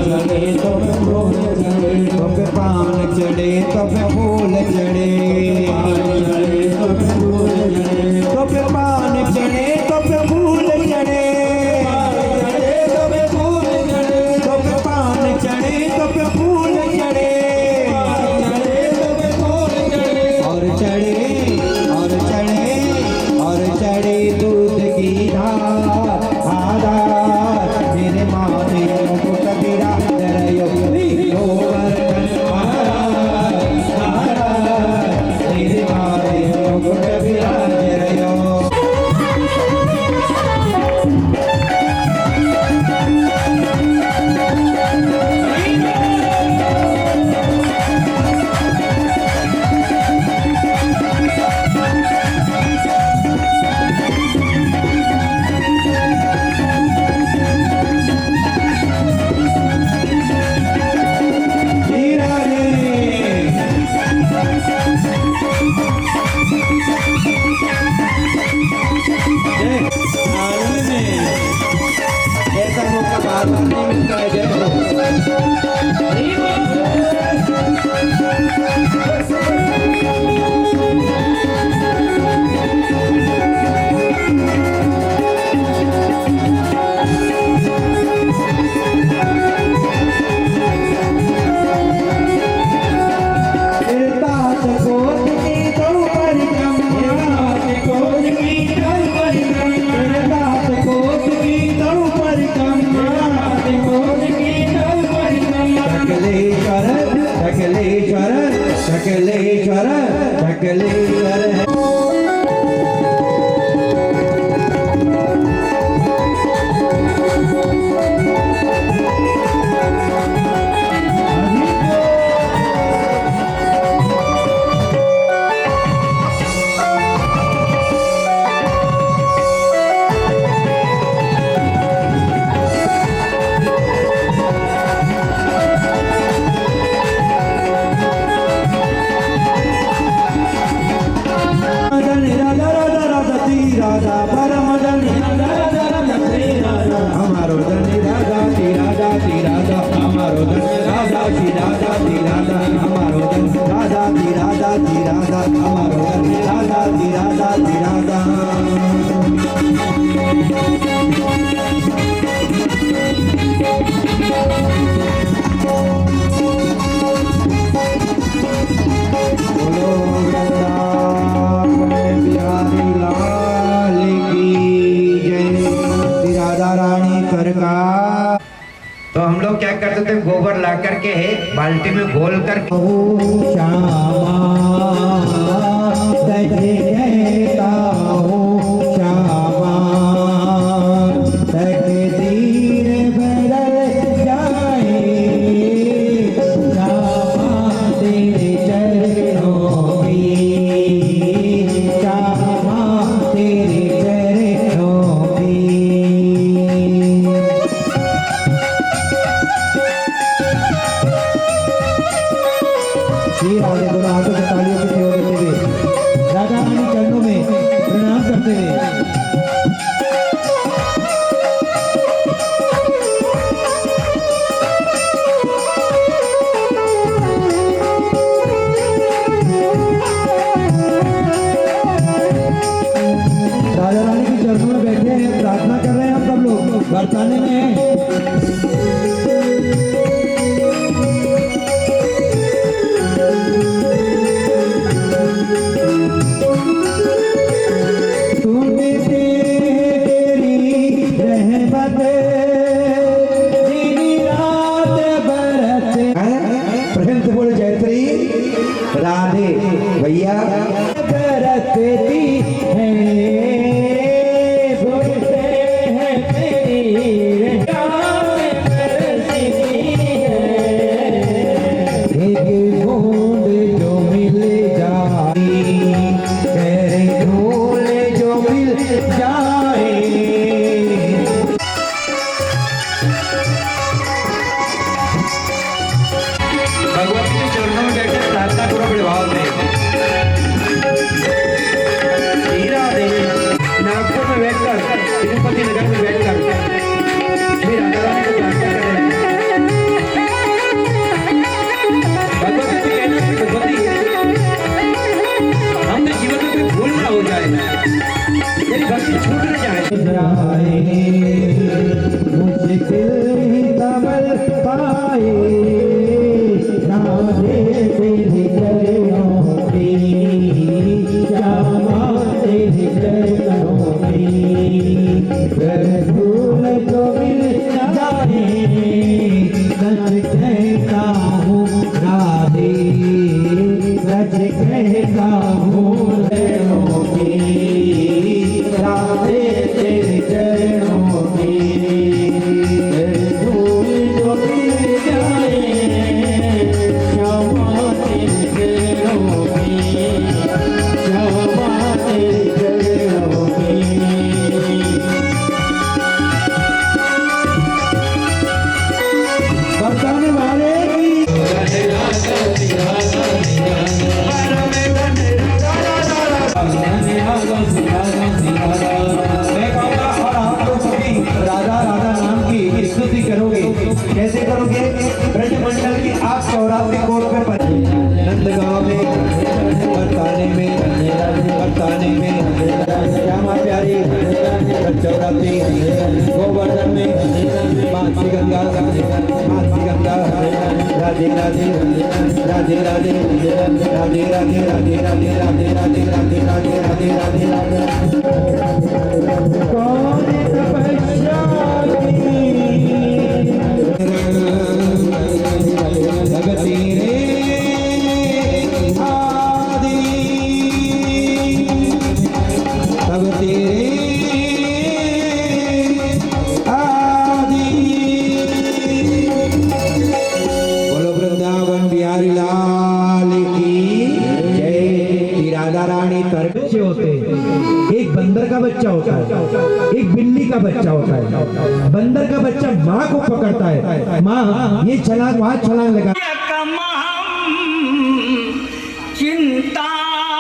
चले तो फूल चले तुम पान चढ़े तुम फूल चढ़े चले तो फूल चले तुम पान चढ़े तुम फूल चढ़े तुम पान चढ़े तुम फूल चढ़े और चढ़े और चढ़े और चढ़े दूध की धार आधार मेरे माथे मुकुट विराज रयो गोवर्धन महाराज महाराज मेरे माथे मुकुट विराज रयो श्री राधे आनंद में ऐसा मौका बार बार नहीं मिलता है जय हो तात कोट की दो परिक्रमा कोट की दल परिक्रमा तात कोट की दो परिक्रमा कोट की दल परिक्रमा सकलेश्वर सकलेश्वर सकलेश्वर सकलेश्वर राधा परम धनी हमारो धनी राधा ती राधा ती राधा हमारो धनी राधा ती राधा ती राधा हमारो धनी राधा ती राधा ती राधा हमारो धनी राधा ती राधा ती राधा तो हम लोग क्या करते थे, गोबर ला करके बाल्टी में घोल कर श्यामा तजे कहता हूँ श्यामा तकदीर बदल जाए श्यामा तेरे चरणों में श्यामा तेरे चरणों में। श्री राधे दोनों हाथों से तालियों की सेवा करते हुए राधा रानी चरणों में प्रणाम करते हुए राधा रानी के चरणों में बैठे हैं, प्रार्थना कर रहे हैं हम सब लोग, बरसाने में हैं। प्रेम से बोलो जयश्री राधे भैया बरसती है बोलते हैं तेरी रात बरसती है एक बूंद जो मिल जाए तेरे फूल जो मिल जाए। भगवती के चरणों में बैठे प्रार्थना करो बड़े भाव से। हीरा दे नागपुर में बैठकर, तिरुपति नगर में बैठकर श्री राधा रानी को प्रार्थना कर रहे हैं। भगवती जी कहना कि भगवती हमने जीवन में कोई भूल ना हो जाए, मेरी भक्ति छूट न जाए। मुश्किल ही कमल पाए राधे तेरे चरणों में श्यामा तेरे चरणों में फूल जो मिल जाए सच कहता हूँ राधे सच कहता हूँ चरणों में राधे तेरे चरणों में फूल जो मिल जाए श्यामा तेरे चरणों में श्यामा तेरे चरणों में। बरसाने वाले की मैं कहूँगा और आप लोग सभी राधा राधा नाम की स्तुति करोगे। कैसे करोगे? ब्रजमंडल की आप चौरासी कोट पे नंदगांव में बरसाने में श्यामा प्यारी चौरासी गोवर्धन में मानसी गंगा राधे राधे राधे राधे राधे राधे राधे राधे राधे राधे राधे राधे राधे राधे राधे कौन तपस्या भगती रे आदि भगती आदि। बोलो वृंदावन बिहारी लाल की जय। राधा रानी बच्चे होते हैं, एक बंदर का बच्चा होता है, एक बिल्ली का बच्चा होता है। बंदर का बच्चा माँ को पकड़ता है, माँ ये छलांग वहां छलांग लगा चिंता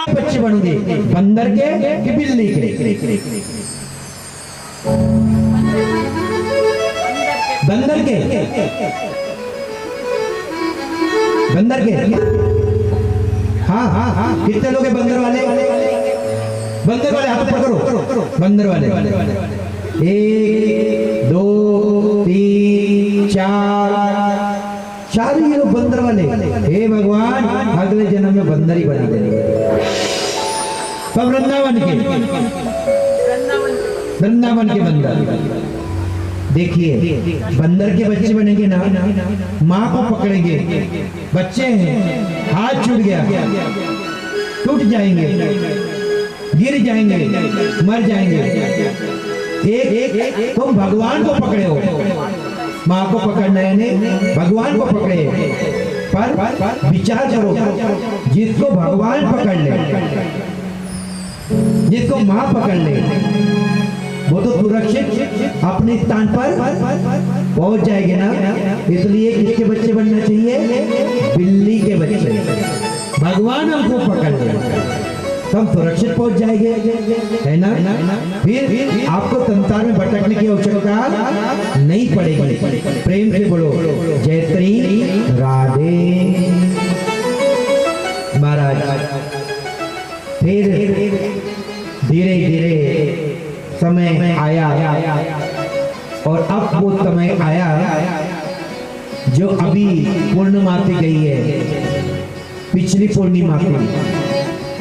बच्चे बनोगे बंदर के कि बिल्ली के? बंदर के बंदर के। हाँ हाँ हाँ कितने लोग हैं बंदर वाले? बंदर वाले हाथ पकड़ो, बंदर वाले 1 2 3 4 चार ही लोग बंदर वाले। हे भगवान अगले जन्म में बंदर ही बना देंगे। वृंदावन के बंदर देखिए बंदर के बच्चे बनेंगे ना, माँ को पकड़ेंगे, बच्चे हैं, हाथ छूट गया, टूट जाएंगे, गिर जाएंगे, मर जाएंगे। एक तुम भगवान को पकड़े हो, माँ को पकड़ना है नहीं, भगवान को पकड़े। पर विचार करो, जिसको भगवान पकड़ ले, जिसको माँ पकड़ ले, वो तो सुरक्षित अपने स्थान पर पहुंच जाएंगे ना। इसलिए किसके बच्चे बनना चाहिए? बिल्ली के बच्चे। भगवान हमको पकड़ ले तो हम सुरक्षित पहुंच जाएंगे, है ना। फिर आपको संसार में भटकने की आवश्यकता नहीं पड़ेगी। प्रेम से बोलो जय श्री राधे महाराज। फिर धीरे धीरे समय आया और अब वो समय आया जो अभी पूर्णिमासी गई है। पिछली पूर्णिमा थी,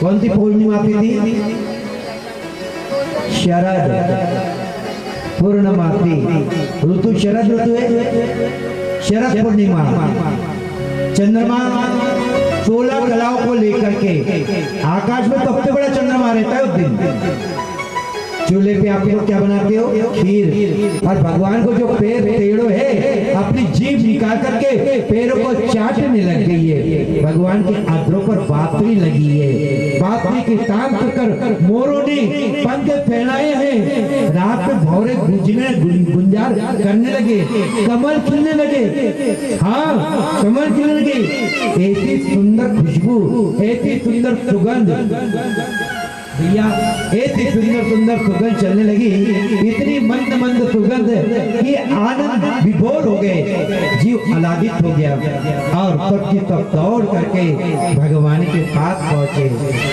कौन सी पूर्णिमा थी? शरद पूर्णिमासी ऋतु, शरद ऋतु है, शरद पूर्णिमा। चंद्रमा 16 कलाओं को लेकर के आकाश में सबसे बड़ा चंद्रमा रहता है उस दिन। चूल्हे पे आप लोग क्या बनाते हो? खीर। और भगवान को जो पेड़ों है अपनी जीभ निकाल करके पेड़ों को चाटने लग गई है। भगवान के आद्रों पर बातरी लगी है। बातरी के काम कर मोरों ने पंख फैलाए हैं। रात में भौरे गुंजने गुंजार करने लगे, कमल खिलने लगे। हाँ, कमल खिलने लगे। ऐसी सुंदर खुशबू, ऐसी सुंदर सुगंध भैया, ऐसी सुंदर सुंदर सुगंध चलने लगी। इतनी मंद मंद सुगंध कि आनंद विभोर हो गए, जीव आह्लादित हो गया और सबकी सब दौड़ करके भगवान के पास पहुंचे।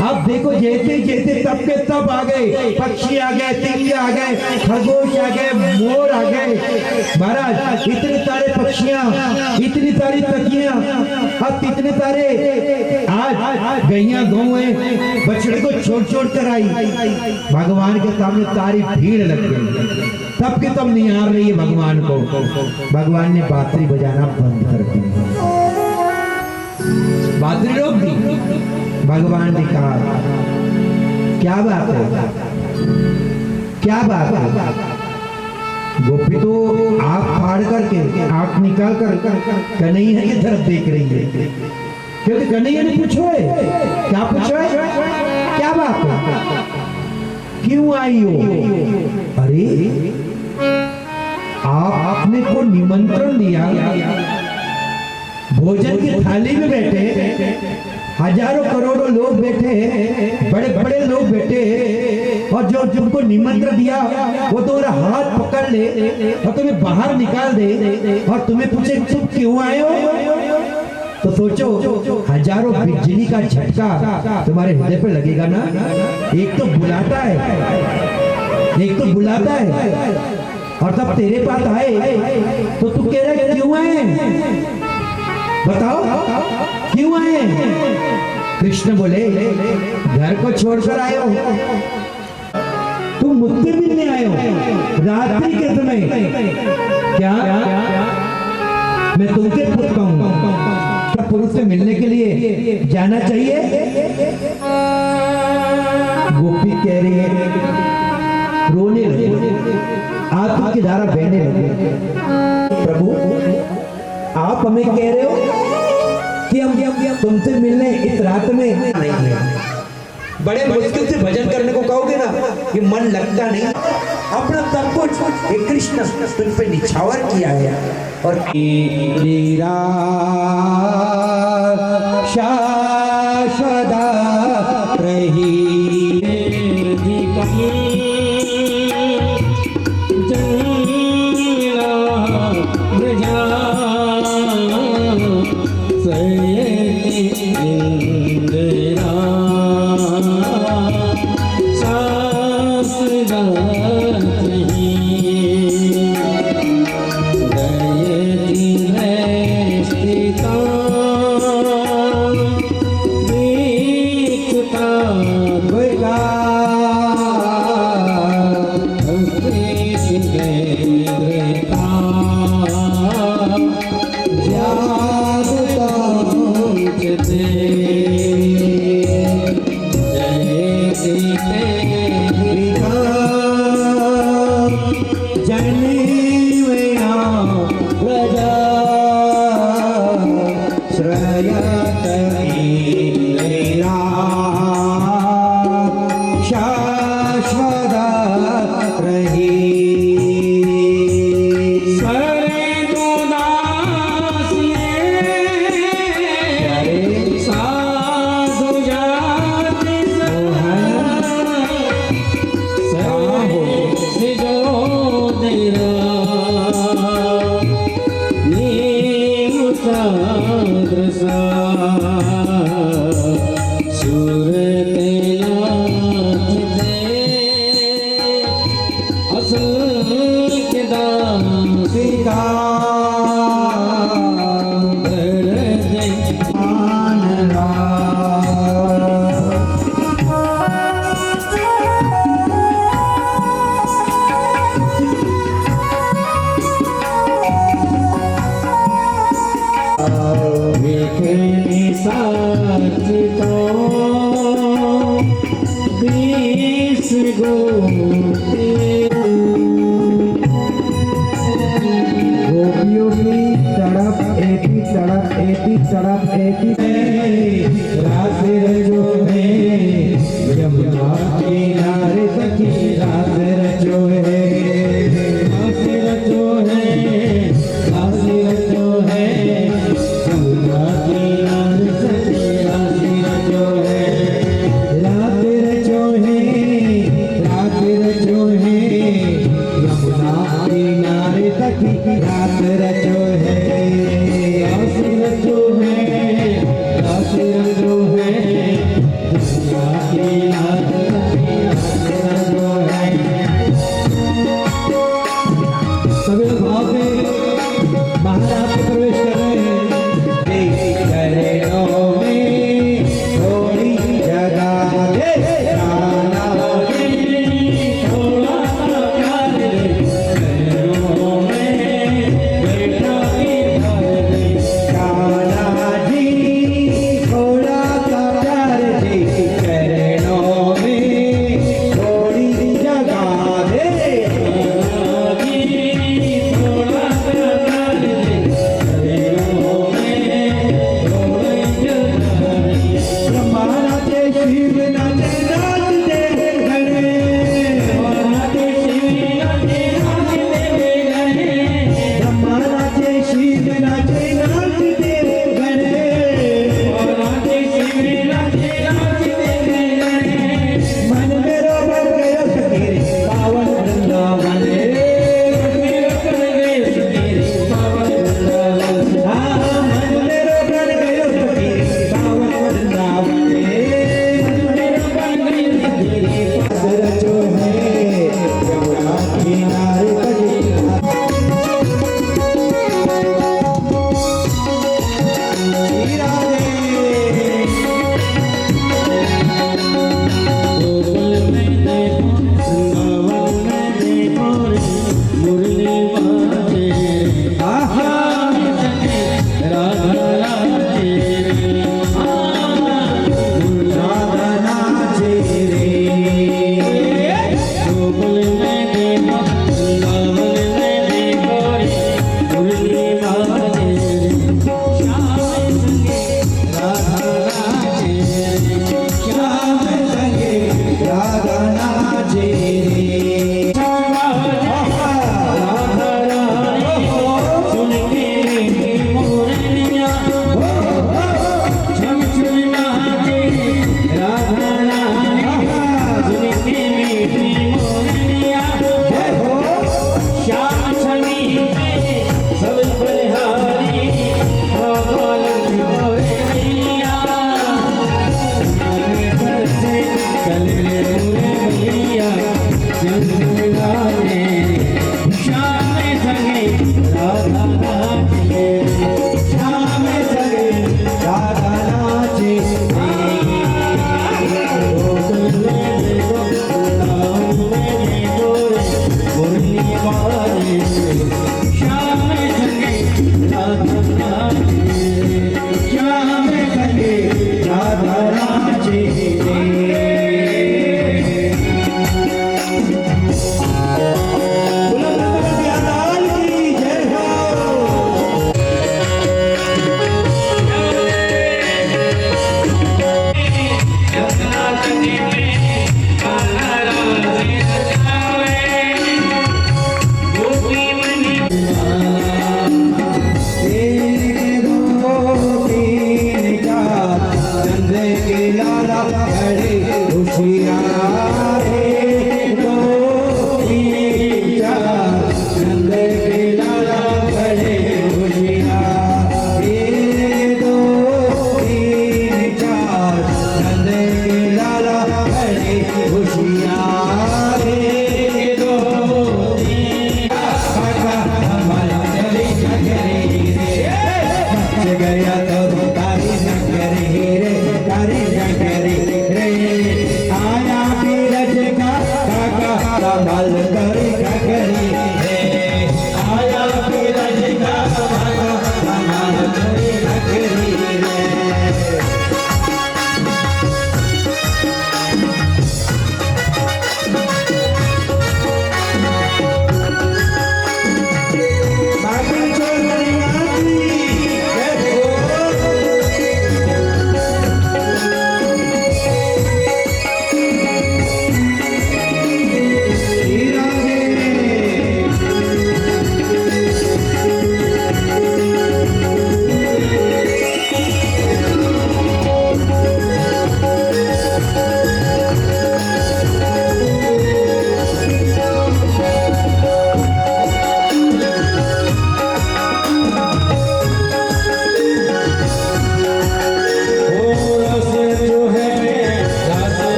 अब देखो जैसे जैसे सबके सब आ गए, पक्षी आ गए, तितली आ गए, खरगोश आ गए, मोर आ गए। महाराज इतने सारे पक्षियां, इतनी सारी तकियां, अब इतने सारे आज गैया गौएं बछड़े को छोड़ छोड़ कर आई। भगवान के सामने सारी भीड़ लग गई, सबके सब निहार रही है भगवान को। भगवान ने बांसुरी बजाना बंद कर दी, बांसुरी रोक दी। भगवान ने कहा क्या बात है, क्या बात है? गोपी तो आंख फाड़ करके, आंख निकाल कर कन्हैया की तरफ देख रही है, क्योंकि कन्हैया ने पूछो है। क्या पूछो है? क्या बात है, क्यों आई हो? अरे आपने को निमंत्रण दिया, भोजन की थाली में बैठे, हजारों करोड़ों लोग बैठे, बड़े बड़े लोग बैठे, और जो तुमको निमंत्रण दिया वो तुम्हारा हाथ पकड़ ले और तुम्हें बाहर निकाल दे और तुम्हें पूछे तुम क्यों आए हो? तो सोचो हजारों बिजली का झटका तुम्हारे हृदय पर लगेगा ना। एक तो बुलाता है, एक तो बुलाता है, और तब तेरे पास आए तो तू कह रहा क्यों आए? बताओ क्यों आए? कृष्ण बोले घर को छोड़कर आए हो, तुम मुझसे मिलने आए हो रात्रि के समय। क्या मैं तुमसे पूछता हूँ, पुरुष से मिलने के लिए जाना चाहिए? गोपी कह रही है, रोने लगे, आंसू की धारा बहने लगे। प्रभु आप हमें कह रहे हो कि हम तुमसे मिलने इस रात में नहीं, बड़े मुश्किल से भजन करने को कहोगे ना, ये मन लगता नहीं। अपना सब कुछ एक कृष्ण तुम पे निछावर किया है। और शाश्वता रही सादृशा सूरत नाचते असल के दासिका गोपियों की तड़प ऐसी तड़प ऐसी तड़प ऐसी रात रजो है यमुना किनारे सखी रात रजो है रात रजो है रात रजो है यमुना किनारे सखी रात रजो है रात रजो है रात रजो है यमुना किनारे सखी रात रजो है रात रजो है रात रजो है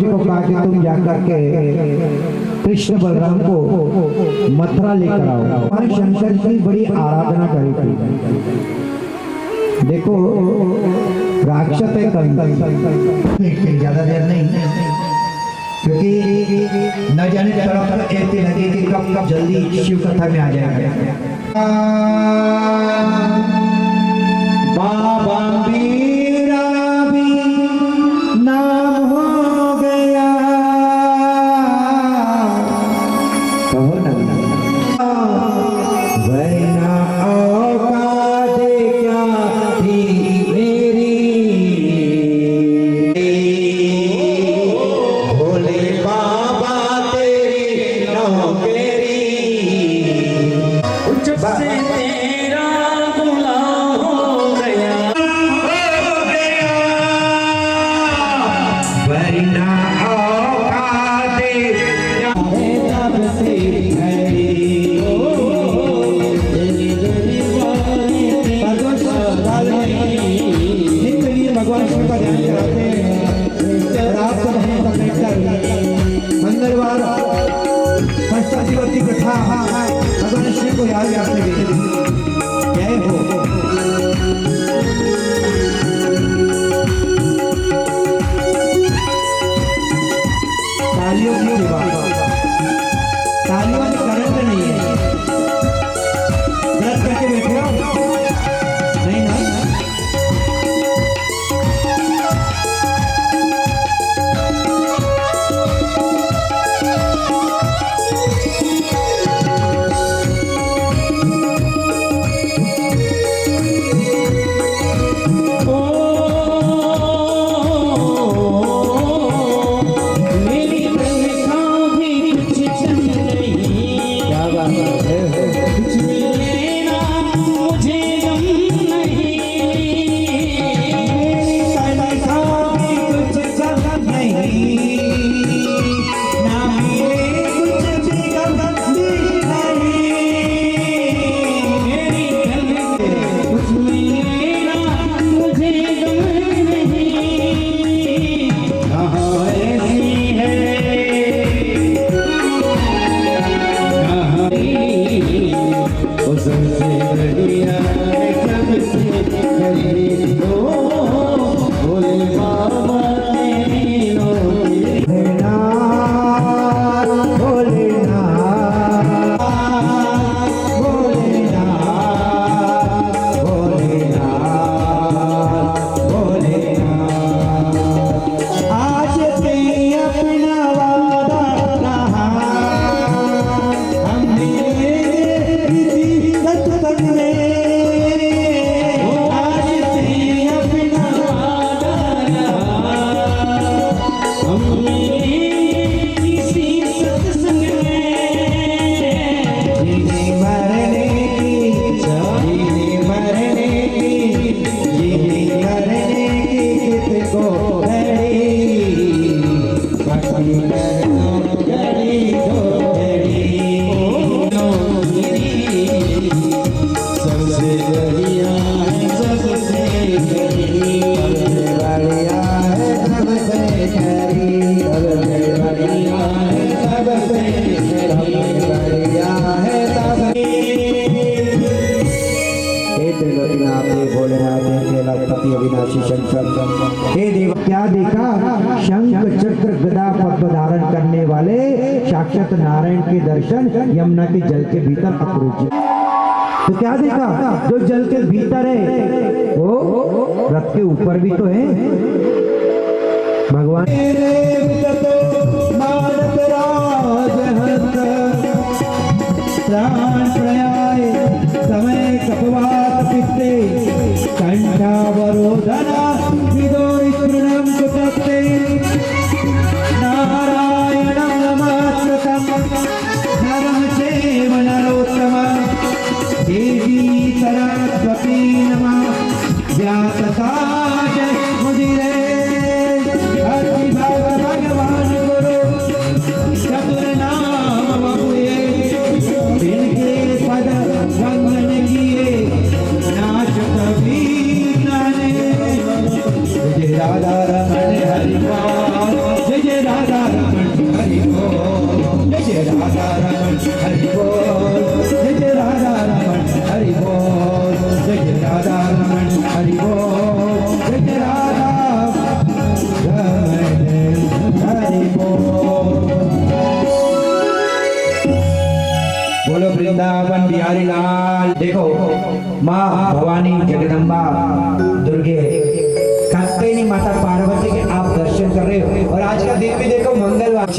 को कहा कि तुम जाकर के कृष्ण बलराम को मथुरा लेकर आओ। भगवान शंकर की बड़ी आराधना करी थी। देखो राक्षस है कंस, ज्यादा देर नहीं, क्योंकि न जाने तरफ ऐसे लगे कि कब कब जल्दी शिव कथा में आ जाएगा। बाबा मेरा भी नाम हो गया, कहो ना वरना औकात क्या थी मेरी, भोले बाबा तेरी नौकरी। जब से तेरा गुलाम हो गया वरना औकात तब से भगवान शिव का ध्यान कराते हैं। रात को मंगलवार पंचदिवसी कथा भगवान शिव को याद करते हुए जय हो। तालियों की विवाह, तालियों में करंट नहीं है। व्रत करके बैठे हो नहीं ना? मेरी तनखा भी कुछ चल नहीं, क्या बात है? कुछ भी लेना मुझे गम नहीं। मेरी तनखा भी कुछ गम नहीं, ना मेरे कुछ भी गम नहीं। मेरी तनखा कुछ भी लेना मुझे गम नहीं। कहाँ ऐसी है, वो सबसे बढ़िया है सबसे करीब हो, भोले बाबा तेरी नौकरी। भोलेनाथ भोलेनाथ भोलेनाथ भोलेनाथ भोलेनाथ। आज से अपना वादा रहा हमने इसी सत्संग में। आज से अपना वादा रहा हमने इसी सत्संग में। जीने मरने की, जीने मरने की, जीने मरने की किसको घड़ी, बाकी करना घड़ी दो घड़ी। सबसे बढ़िया है सबसे करीब, बढ़िया है सबसे करीब, सबसे बढ़िया है सबसे करीब, बढ़िया है सबसे। हे त्रिलोकीनाथ, हे भोलेनाथ, हे कैलाशपति अविनाशी शंकर, हे देव। क्या देखा? शंख चक्र गदा पद्म धारण करने वाले साक्षात नारायण के दर्शन यमुना के जल के भीतर अक्रूर जी। तो क्या देखा? जो जल के भीतर है वो रथ के ऊपर भी तो है भगवान। प्राण प्रयाय समय कपवात पित्ते कंठावरोधना विदोरि तृणं कुटस्ते नारायणं नमस्कृतं नरं चैव नरोत्तमं देवी सरस्वती नमः व्यासकाश मुदिरे हरि भगवान गुरु चतुर नाम बहुए जिनके पद वंदन किए नाच कभी नाने। जय राधा रमण हरि पाल, जय जय राधा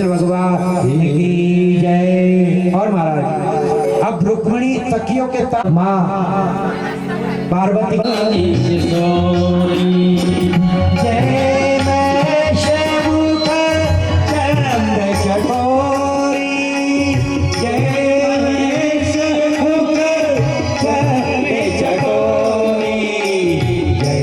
कृष्ण भगवान की जय। और महाराज अब रुक्मणी सखियों के साथ माँ पार्वती जय मैं शंकर चंद्र चकोरी, जय मैं शंकर चंद्र चकोरी, जय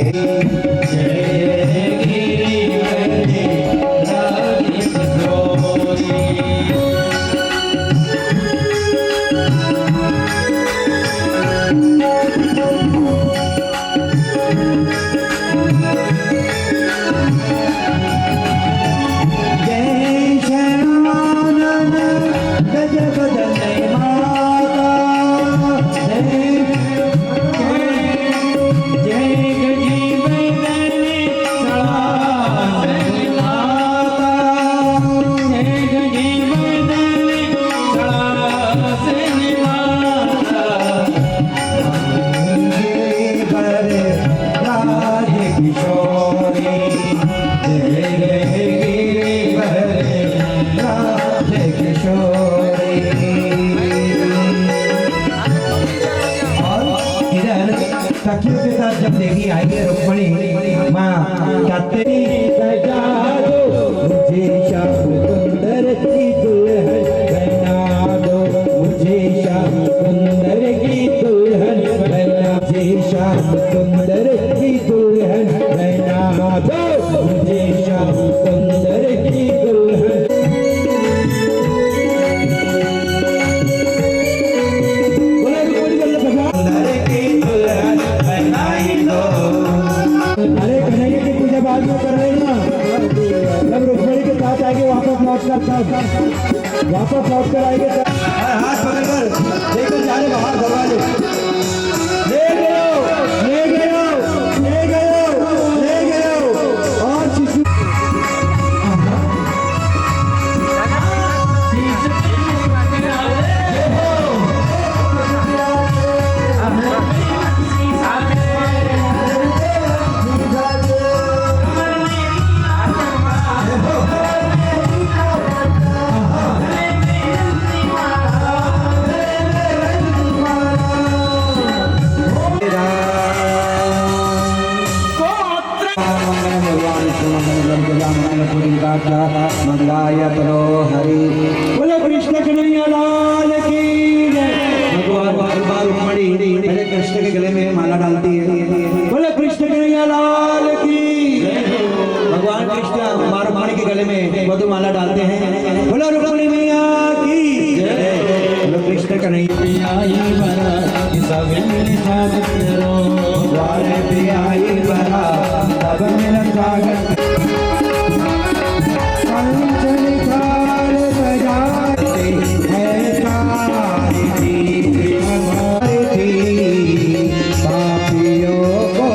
सखियों के साथ जब देवी आई है रुक्मणी माँ कहते सजा दो मुझे श्याम सुंदर की दुल्हन बना दो, मुझे श्याम सुंदर की दुल्हन बना, मुझे श्याम सुंदर की दुल्हन बना दो, मुझे श्याम सुंदर की दुल्हन। अरे कन्हैया की पूजा बाद में कर रहे ना, जब रुक्मणी के साथ आएंगे वापस लौट कर आएंगे हाथ पकड़कर लेकर जा रहे बाहर दरवाजे, ले गयो और शिशु मंगलाय तनो हरि। बोले कृष्ण कन्हैया लाल की जय। भगवान रुक्मणी मेरे कृष्ण के गले में माला डालती है। बोले कृष्ण कन्हैया लाल की जय। भगवान कृष्ण माँ रुक्मणी के गले में मधु माला डालते हैं। बोले रुक्मणी मैया की जय। बोले कृष्ण कन्हैया आई बरा तब मिलन स्वागत पापियों को